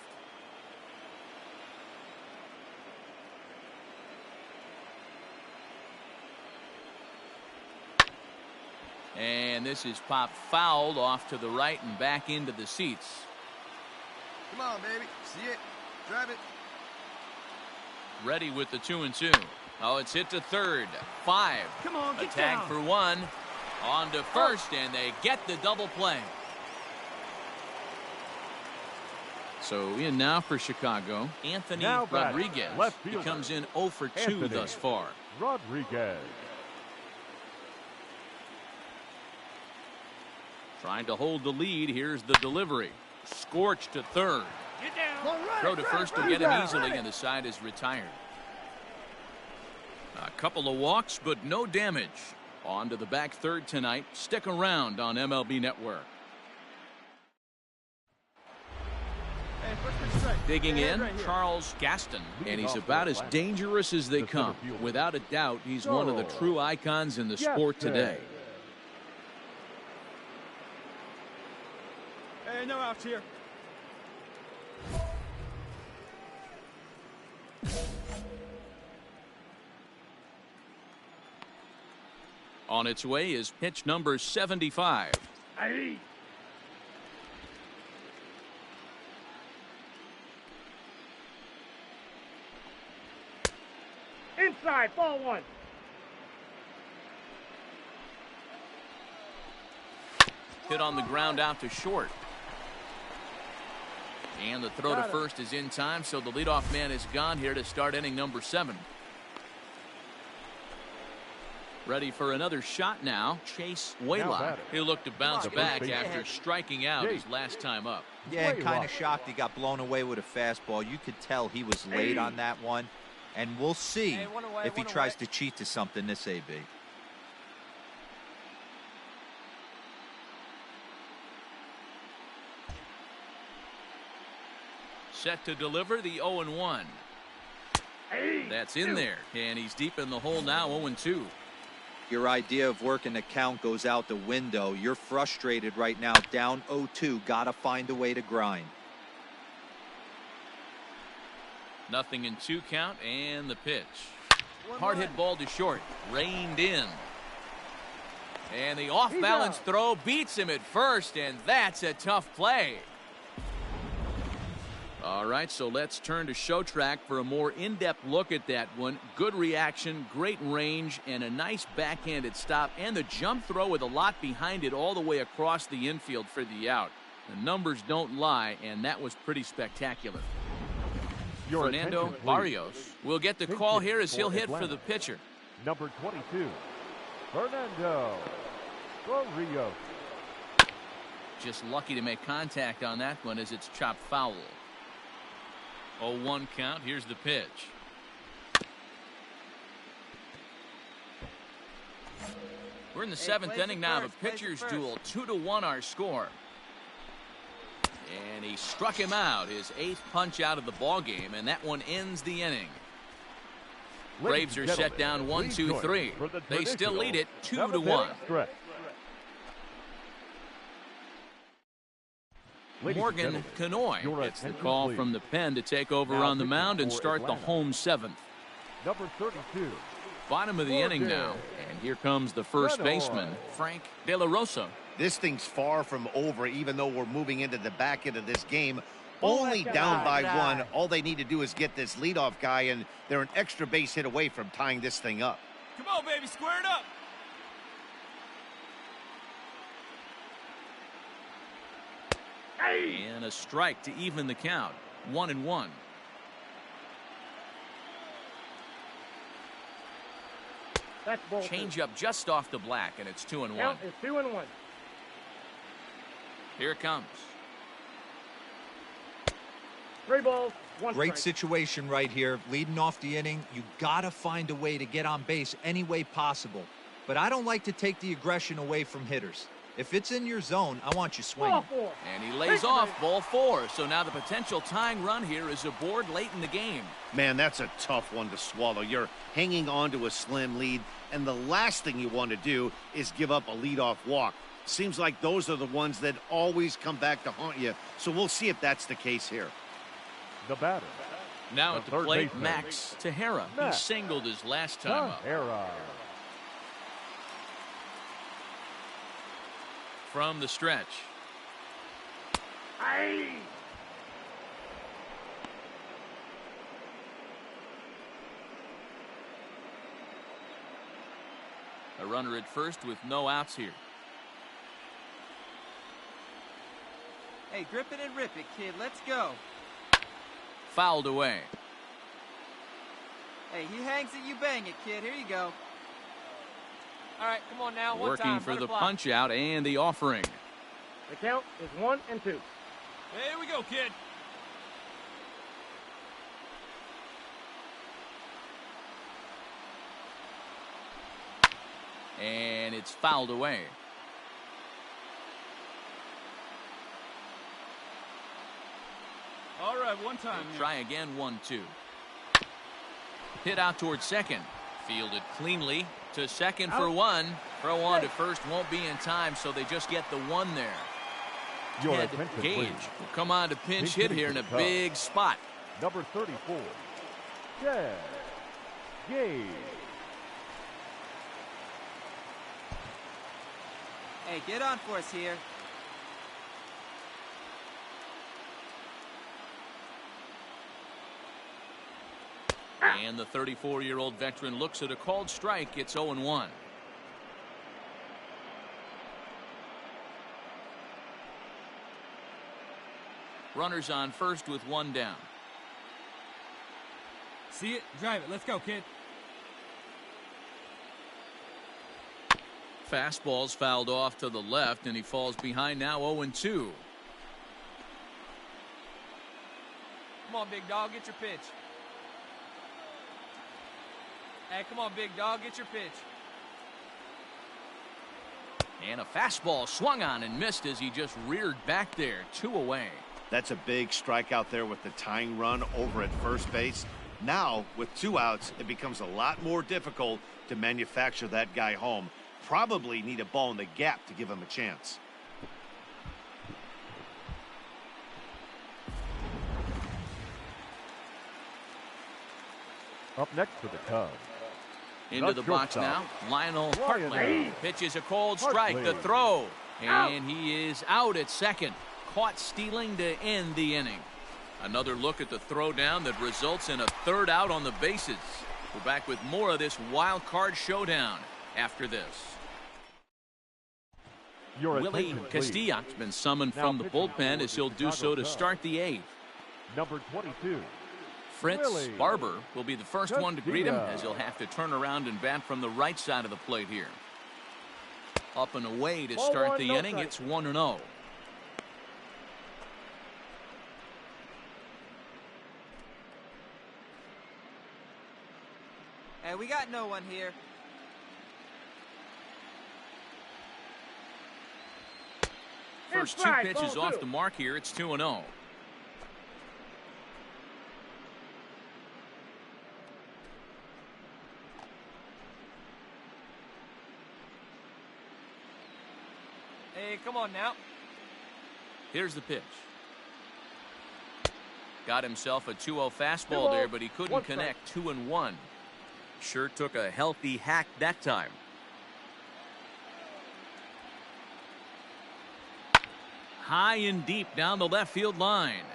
And this is popped fouled off to the right and back into the seats. Come on, baby. See it. Drive it. Ready with the 2-2. Oh, it's hit to third. 5. Come on, A get tag down. for 1. On to first, and they get the double play. So in now for Chicago, Anthony Now batting, Rodriguez. left He fielder, comes in 0 for 2 Anthony thus far. Rodriguez. Trying to hold the lead. Here's the delivery. Scorched to third. Get down. Throw to first will get him easily, and the side is retired. A couple of walks, but no damage. On to the back third tonight. Stick around on MLB Network. Hey, first pitch strike. Digging Stand in, right here. Charles Gaston, and he's off about the as left. dangerous as they The come. center fielder. Without a doubt, he's one of the true icons in the sport today. Hey, no outs here. On its way is pitch number 75. Aye. Inside, ball one. Hit on the ground out to short. And the throw to first is in time, so the leadoff man is gone here to start inning number 7. Ready for another shot now, Chase Waylock. batting. He'll look to bounce The first back baseman. after striking out his last time up. Yeah, Way kind low. of shocked he got blown away with a fastball. You could tell he was late on that one. And we'll see Hey, one away, if he one tries away. to cheat to something this AB. Set to deliver the 0-1. That's in there, and he's deep in the hole now, 0-2. Your idea of working the count goes out the window. You're frustrated right now, down 0-2. Got to find a way to grind. Nothing in 2 count, and the pitch. Hard hit ball to short, reined in. And the off-balance throw beats him at first, and that's a tough play. All right, so let's turn to Show Track for a more in-depth look at that one. Good reaction, great range, and a nice backhanded stop, and the jump throw with a lot behind it all the way across the infield for the out. The numbers don't lie, and that was pretty spectacular. Your Fernando attention, please. Barrios will get the call here as he'll for hit for Atlanta. the pitcher. Number 22, Fernando Barrios. Just lucky to make contact on that one as it's chopped foul. 0-1 count. Here's the pitch. We're in the 7th inning now. The pitcher's duel, 2-1 our score. And he struck him out, his 8th punch out of the ball game, and that one ends the inning. Braves are set down 1-2-3. They still lead it 2-1. Morgan Canoy gets the call from the pen to take over on the mound and start the home 7th. Number 32. Bottom of the inning now, and here comes the first baseman, Frank De La Rosa. This thing's far from over, even though we're moving into the back end of this game. Only down by 1. All they need to do is get this leadoff guy, and they're an extra base hit away from tying this thing up. Come on, baby, square it up. And a strike to even the count. 1-1. That's ball Change up just off the black, and it's 2-1. Count is 2-1. Here it comes. 3 balls, 1 Great strike. situation right here. Leading off the inning, you got to find a way to get on base any way possible. But I don't like to take the aggression away from hitters. If it's in your zone, I want you swinging. Ball 4. And he lays off ball 4. So now the potential tying run here is aboard late in the game. Man, that's a tough one to swallow. You're hanging on to a slim lead, and the last thing you want to do is give up a leadoff walk. Seems like those are the ones that always come back to haunt you. So we'll see if that's the case here. The batter. Now at the third plate, baseman. Max Tejera. He Max singled his last time up. Tejera. From the stretch. Aye. A runner at first with no outs here. Hey, grip it and rip it, kid. Let's go. fouled away. Hey, he hangs it, you bang it, kid. Here you go. All right, come on now. One Working time. for Let the it fly. punch out and the offering. The count is 1 and 2. Here we go, kid. And it's fouled away. All right, one time. Try again, 1-2. Hit out towards second. Fielded cleanly to second for one. Throw on to first won't be in time, so they just get the one there. Your Ted attention, Gage please. will come on to pinch hit here in a Pinch-hitting big spot. Number 34, Ted Gage. Hey, get on for us here. And the 34-year-old veteran looks at a called strike. It's 0-1. Runners on first with one down. See it, drive it. Let's go, kid. Fastball's fouled off to the left, and he falls behind now 0-2. Come on, big dog, get your pitch. Hey, come on, big dog, get your pitch. And a fastball swung on and missed as he just reared back there. 2 away. That's a big strikeout there with the tying run over at first base. Now, with 2 outs, it becomes a lot more difficult to manufacture that guy home. Probably need a ball in the gap to give him a chance. Up next for the Cubs. Into the box now. Lionel Hartley Hartley. pitches a cold strike. The Hartley. throw. And he is out at second. Caught stealing to end the inning. Another look at the throw down that results in a third out on the bases. We're back with more of this wild card showdown after this. Your Willie attention, please. Castilla's been summoned Now from the pitching bullpen for as the he'll do Chicago so to Cubs. start the 8th. Number 22, Fritz Willie Barber will be the first one to greet him Castilla. as he'll have to turn around and bat from the right side of the plate here. Up and away to Ball start one, the no inning. strike. It's 1-0. Hey, we got no one here. First 2 Inside, pitches ball off 2. the mark here. It's 2-0. Hey, come on now. Here's the pitch. Got himself a 2-0 fastball 2-0, there, but he couldn't 1 strike. connect. 2-1. Sure took a healthy hack that time. High and deep down the left field line.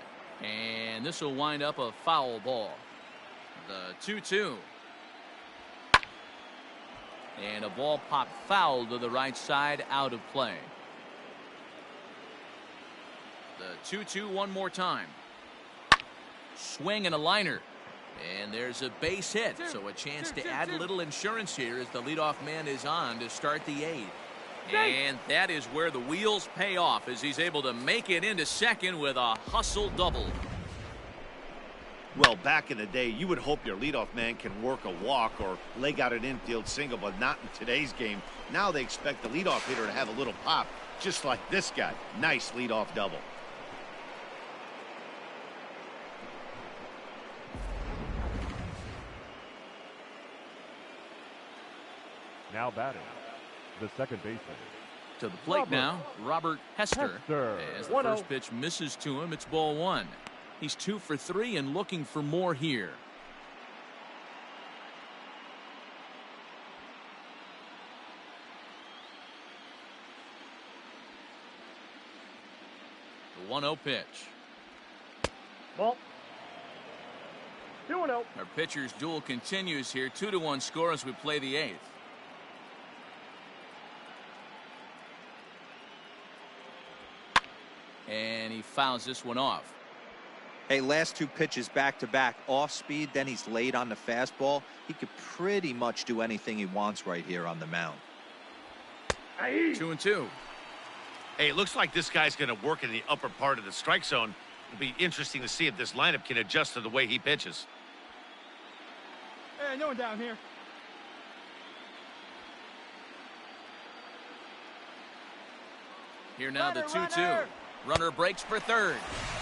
And this will wind up a foul ball. The 2-2. And a ball popped foul to the right side, out of play. The 2-2 one more time. Swing and a liner. And there's a base hit, so a chance to add a little insurance here as the leadoff man is on to start the 8th. And that is where the wheels pay off as he's able to make it into second with a hustle double. Well, back in the day, you would hope your leadoff man can work a walk or leg out an infield single, but not in today's game. Now they expect the leadoff hitter to have a little pop, just like this guy. Nice leadoff double. now batting, the second baseman. To the plate Robert. now, Robert Hester. Hester. As the 1-0. first pitch misses to him, it's ball 1. He's 2 for 3 and looking for more here. The 1-0 pitch. Ball. 2-0. Our pitcher's duel continues here. 2-1 score as we play the 8th. And he fouls this one off. Hey, last two pitches back-to-back, off speed, then he's late on the fastball. He could pretty much do anything he wants right here on the mound. 2-2. Hey, it looks like this guy's going to work in the upper part of the strike zone. It'll be interesting to see if this lineup can adjust to the way he pitches. Hey, no one down here. Here now the Runner, 2-2. runner. Runner breaks for third.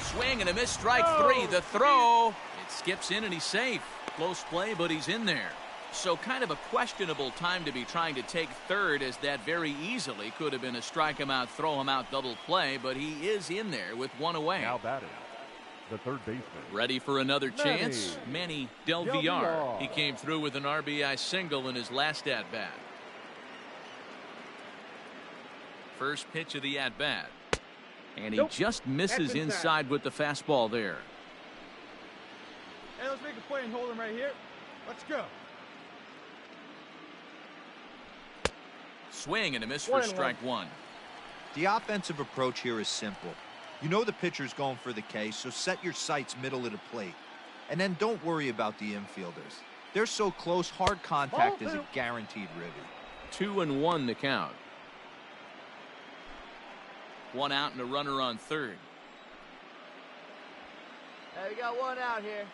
Swing and a miss, strike three. The throw. It skips in and he's safe. Close play, but he's in there. So kind of a questionable time to be trying to take third, as that very easily could have been a strike him out, throw him out double play, but he is in there with one away. Now batting, the third baseman. Ready for another chance? Manny Del Villar. He came through with an RBI single in his last at-bat. First pitch of the at-bat. And he just misses inside with the fastball there. Hey, let's make a play and hold him right here. Let's go. Swing and a miss for strike one. The offensive approach here is simple. You know the pitcher's going for the K, so set your sights middle of the plate. And then don't worry about the infielders. They're so close, hard contact is a guaranteed ribby. 2-1 the count. One out and a runner on third. Hey, we got one out here.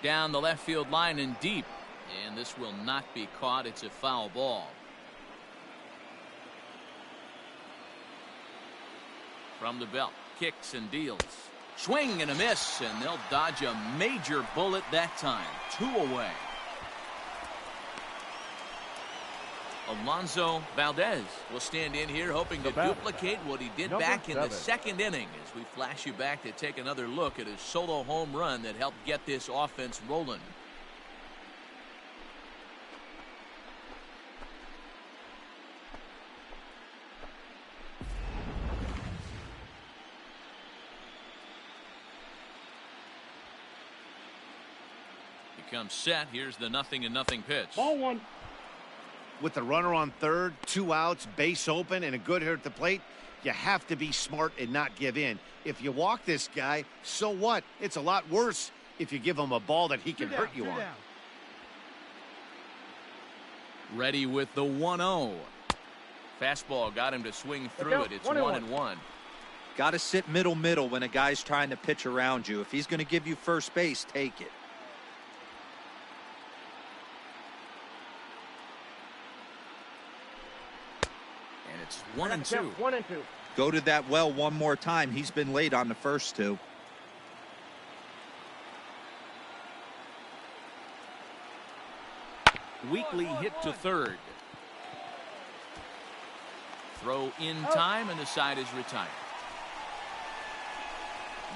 Down the left field line and deep. And this will not be caught. It's a foul ball. From the belt, kicks and deals. Swing and a miss, and they'll dodge a major bullet that time. 2 away. Alonso Valdez will stand in here hoping to duplicate what he did back in the second inning, as we flash you back to take another look at his solo home run that helped get this offense rolling. He comes set. Here's the 0-0 pitch. Ball one. With the runner on third, 2 outs, base open, and a good hitter at the plate, you have to be smart and not give in. If you walk this guy, so what? It's a lot worse if you give him a ball that he can hurt you on. Ready with the 1-0. Fastball got him to swing through it. It's 1-1. Got to sit middle when a guy's trying to pitch around you. If he's going to give you first base, take it. It's 1-2. 1-2. Go to that well one more time. He's been late on the first two. Weakly hit to third. Throw in time, and the side is retired.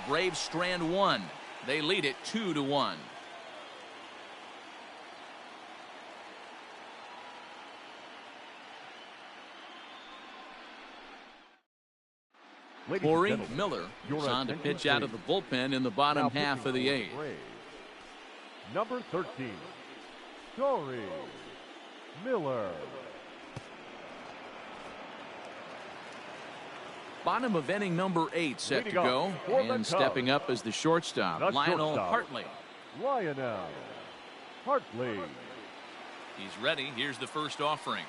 Braves strand one. They lead it 2-1. Corey Miller is on to pitch out of the bullpen in the bottom half of the eighth. Number 13, Corey Miller. Bottom of inning number 8 set to go, and stepping up as the shortstop, Lionel Hartley. Lionel Hartley. He's ready. Here's the first offering.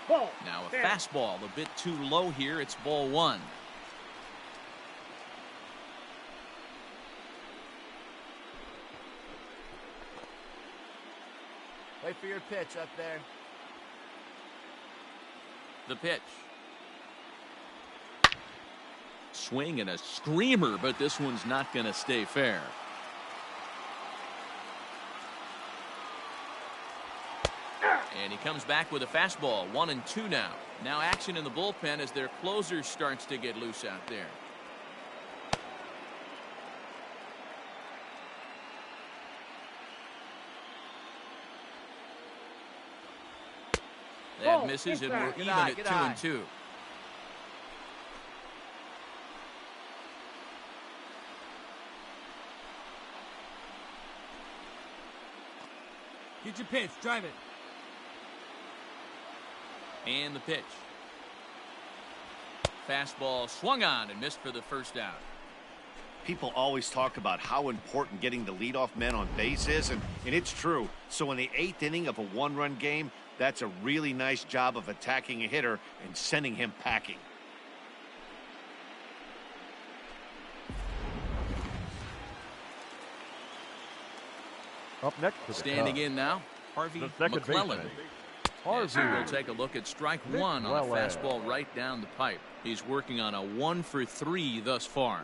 Ball. Now a fastball a bit too low here. It's ball one. Wait for your pitch up there. The pitch. Swing and a screamer, but this one's not going to stay fair. And he comes back with a fastball. 1-2 now. Now action in the bullpen as their closer starts to get loose out there. That misses, and we're even at 2-2. Get your pitch. Drive it. And the pitch. Fastball swung on and missed for the first out. People always talk about how important getting the leadoff man on base is, and it's true. So in the 8th inning of a one-run game, that's a really nice job of attacking a hitter and sending him packing. Up next to the Standing Cubs, in now, Harvey the second McClellan. baseman, As he will take a look at strike one on a McClellan. fastball right down the pipe. He's working on a 1-for-3 thus far.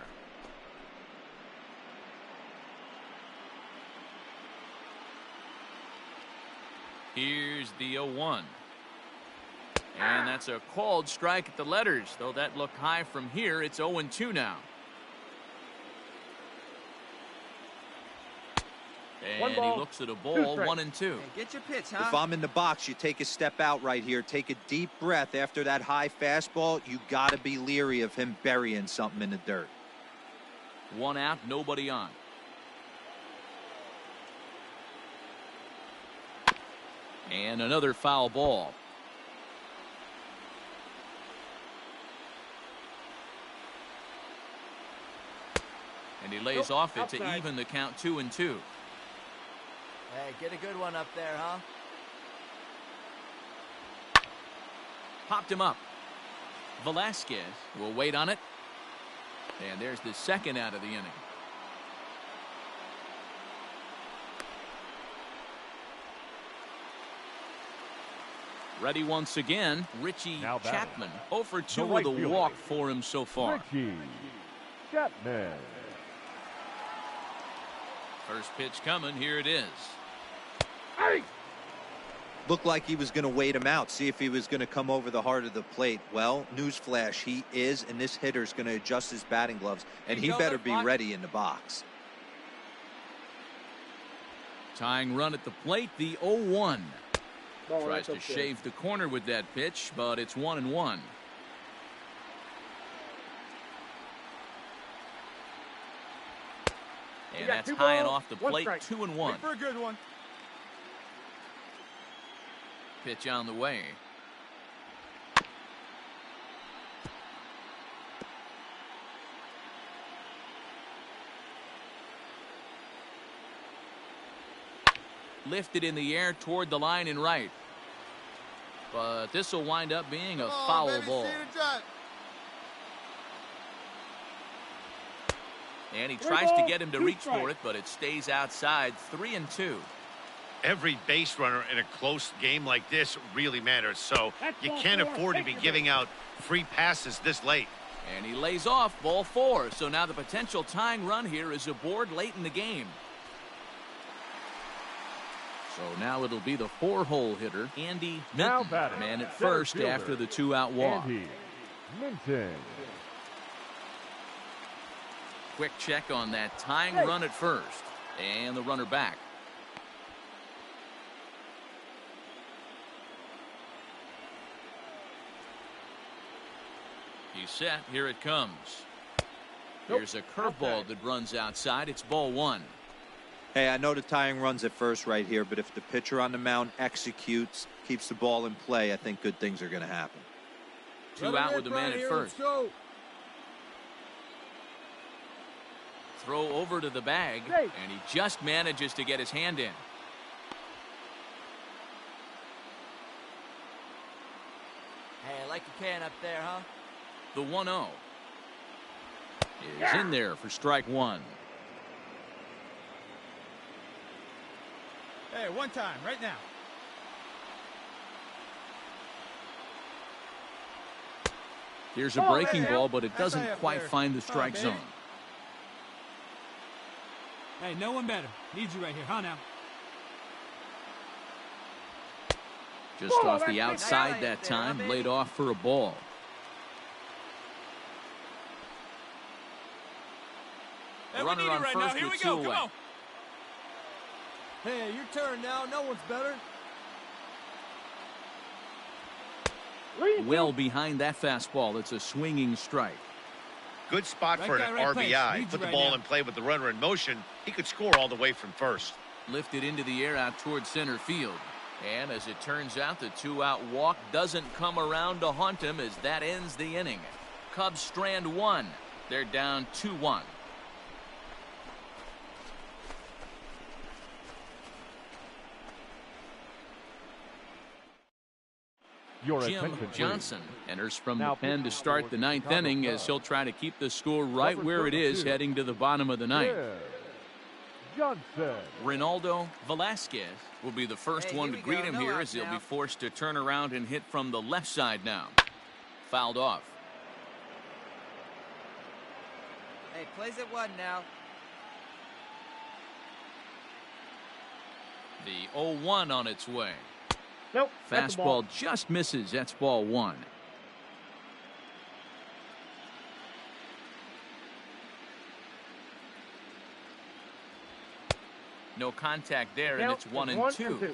Here's the 0-1. And that's a called strike at the letters. Though that looked high from here, it's 0-2 now. And he looks at a ball, 1-2. Hey, get your pitch, huh? If I'm in the box, you take a step out right here. Take a deep breath after that high fastball. You got to be leery of him burying something in the dirt. 1 out, nobody on. And another foul ball. And he lays off it to even the count 2-2. Hey, get a good one up there, huh? Popped him up. Velasquez will wait on it. And there's the second out of the inning. Ready once again, Richie Now batting. Chapman. 0 for 2 The with right a fielder, walk for him so far. Richie Chapman. First pitch coming. Here it is. Looked like he was going to wait him out, see if he was going to come over the heart of the plate. Well, newsflash, he is, and this hitter's going to adjust his batting gloves, and he better be ready in the box. Tying run at the plate, the 0-1. Tries to shave the corner with that pitch, but it's 1-1. And that's high and off the plate, 2-1. For a good one. Pitch on the way. Lifted in the air toward the line and right. But this will wind up being a foul ball. And he tries to get him to reach for it, but it stays outside. 3-2. Every base runner in a close game like this really matters, so you can't afford to be giving out free passes this late. And he lays off, ball 4. So now the potential tying run here is aboard late in the game. So now it'll be the 4-hole hitter, Andy Now Minton. batting, Man at center first fielder, after the 2-out walk. Andy Minton. Quick check on that tying run at first. And the runner back. He's set. Here it comes. Here's a curveball that runs outside. It's ball 1. Hey, I know the tying run's at first right here, but if the pitcher on the mound executes, keeps the ball in play, I think good things are going to happen. 2 out with the man at first. Throw over to the bag, and he just manages to get his hand in. Hey, I like your can up there, huh? The 1-0 is in there for strike 1. Hey, one time, right now. Here's a breaking ball, but it doesn't quite find the strike zone. Hey, no one better. Needs you right here, huh now? Just off the outside that time, laid off for a ball. Runner on first with 2 away. Hey, your turn now. No one's better. Well behind that fastball. It's a swinging strike. Good spot for an RBI. Put the ball in play with the runner in motion. He could score all the way from first. Lifted into the air out towards center field. And as it turns out, the 2-out walk doesn't come around to haunt him as that ends the inning. Cubs strand one. They're down 2-1. Jim Johnson enters from the pen to start the ninth inning as he'll try to keep the score right where it is heading to the bottom of the ninth. Johnson. Ronaldo Velasquez will be the first one to greet him here as he'll be forced to turn around and hit from the left side now. Fouled off. Hey, plays at one now. The 0-1 on its way. Nope. Fastball just misses. That's ball one. No contact there, and it's 1-2.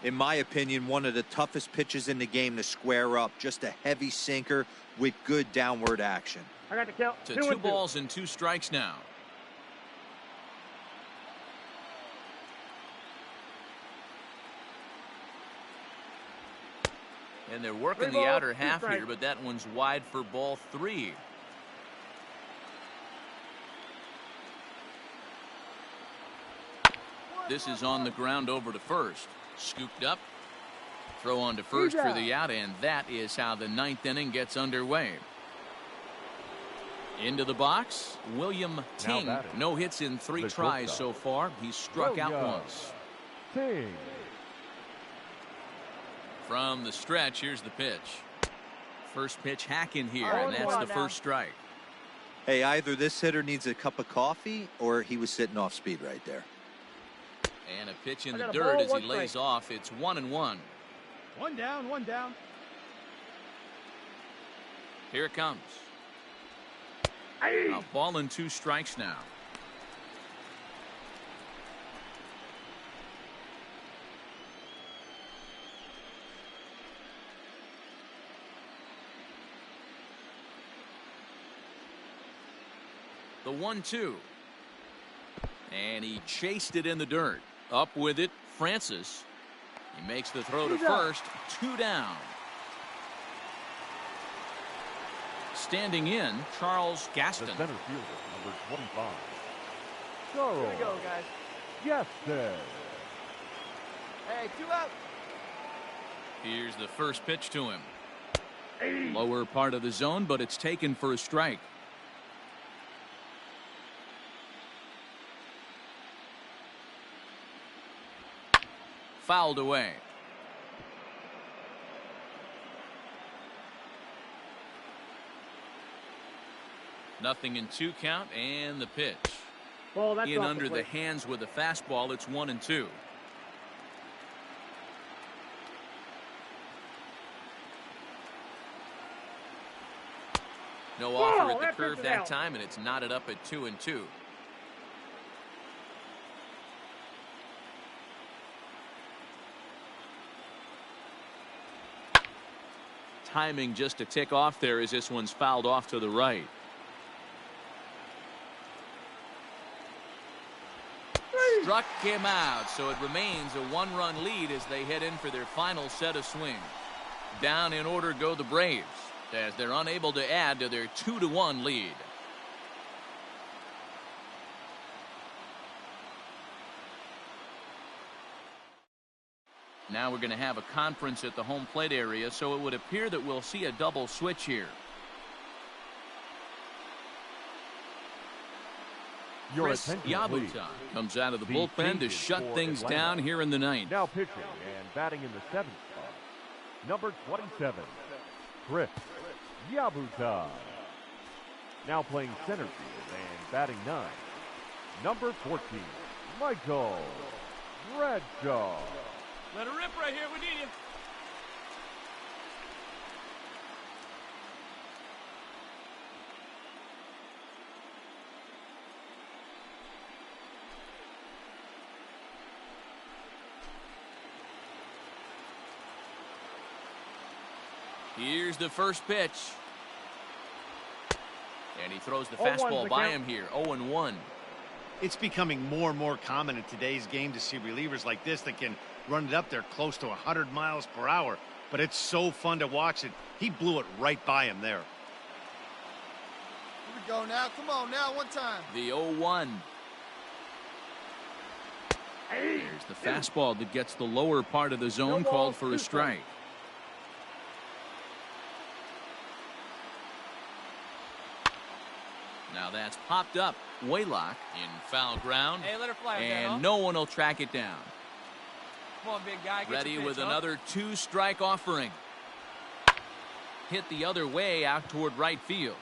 In my opinion, one of the toughest pitches in the game to square up. Just a heavy sinker with good downward action. I got the count. To 2 balls and 2 strikes now. And they're working the outer half here, but that one's wide for ball 3. This is on the ground over to first. Scooped up. Throw on to first for the out, and that is how the ninth inning gets underway. Into the box, William Ting. No hits in 3 tries so far. He's struck out once. Ting. From the stretch, here's the pitch. First pitch hacking here, and that's the first strike. Hey, either this hitter needs a cup of coffee or he was sitting off speed right there. And a pitch in the dirt as he lays off. It's 1-1. One down, one down. Here it comes. A ball and 2 strikes now. The 1-2. And he chased it in the dirt. Up with it, Francis. He makes the throw to first. 2 down. Standing in, Charles Gaston. The center fielder, number 25. Charles. Here we go, guys. Gaston. Hey, 2 out. Here's the first pitch to him. Lower part of the zone, but it's taken for a strike. Fouled away. Nothing in 2 count, and the pitch. Well, that's in under the hands with a fastball. It's 1-2. No offer at the curve that time, and it's knotted up at 2-2. Timing just to tick off there as this one's fouled off to the right. Struck him out, so it remains a 1-run lead as they head in for their final set of swings. Down in order go the Braves as they're unable to add to their 2-1 lead. Now we're going to have a conference at the home plate area, so it would appear that we'll see a double switch here. Chris Yabuta comes out of the bullpen to shut things down here in the ninth. Now pitching and batting in the 7th spot, number 27, Chris Yabuta. Now playing center field and batting 9, number 14, Michael Bradshaw. Let her rip right here. We need you. Here's the first pitch. And he throws the fastball by him here. 0-1. It's becoming more and more common in today's game to see relievers like this that can run it up there close to 100 miles per hour. But it's so fun to watch it. He blew it right by him there. go now. Come on now, one time. The 0-1. There's the fastball that gets the lower part of the zone, called for a strike. Now that's popped up. Waylock in foul ground. Hey, let her fly. And no one will track it down. Come on, big guy. Get Ready your pitch, with huh? another 2-strike offering. Hit the other way out toward right field.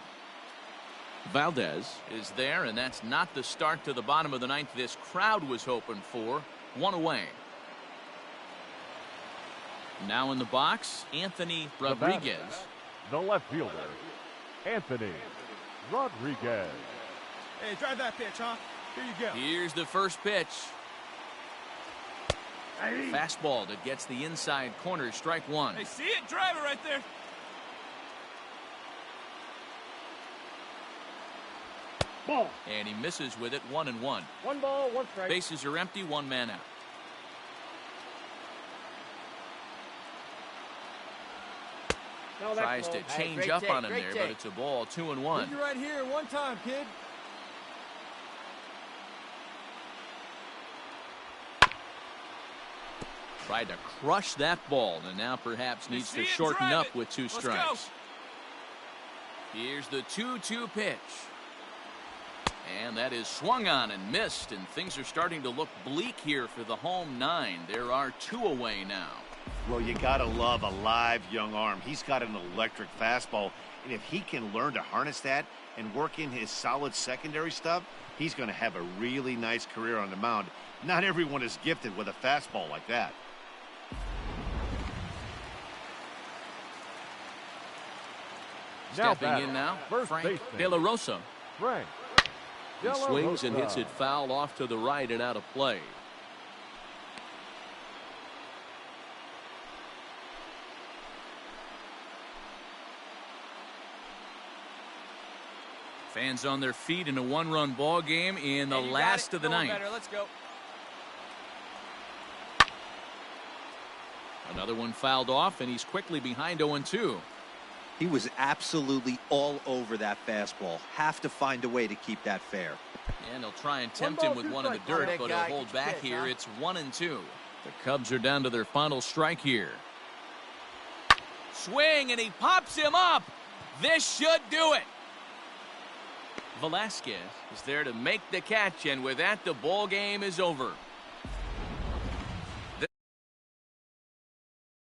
Valdez is there, and that's not the start to the bottom of the ninth this crowd was hoping for. 1 away. Now in the box, Anthony Rodriguez. The left fielder, Anthony Rodriguez. Hey, drive that pitch, huh? Here you go. Here's the first pitch. Fastball that gets the inside corner, strike one. Hey, see it? Drive it right there. Ball. And he misses with it, 1-1. 1 ball, 1 strike. Bases are empty, 1 man out. No, that's Tries to ball. change great up take, on him great there, take. but it's a ball, 2-1. Leave you right here, one time, kid. Tried to crush that ball, and now perhaps You needs see to it, shorten drive up it. with 2 Let's strikes. Here's the 2-2 pitch. And that is swung on and missed, and things are starting to look bleak here for the home 9. There are 2 away now. Well, you got to love a live young arm. He's got an electric fastball, and if he can learn to harness that and work in his solid secondary stuff, he's going to have a really nice career on the mound. Not everyone is gifted with a fastball like that. Stepping in now, Frank De La Rosa. Frank He De La swings and Rosa. hits it foul off to the right and out of play. Fans on their feet in a 1-run ball game in the last of the ninth. Let's go. Another one fouled off, and he's quickly behind 0-2. He was absolutely all over that fastball. Have to find a way to keep that fair. And he'll try and tempt ball, him with 2 one in the strikes. dirt, Big but guy, he'll hold get your back pitch, here. huh? It's 1-2. The Cubs are down to their final strike here. Swing, and he pops him up. This should do it. Velasquez is there to make the catch, and with that, the ball game is over.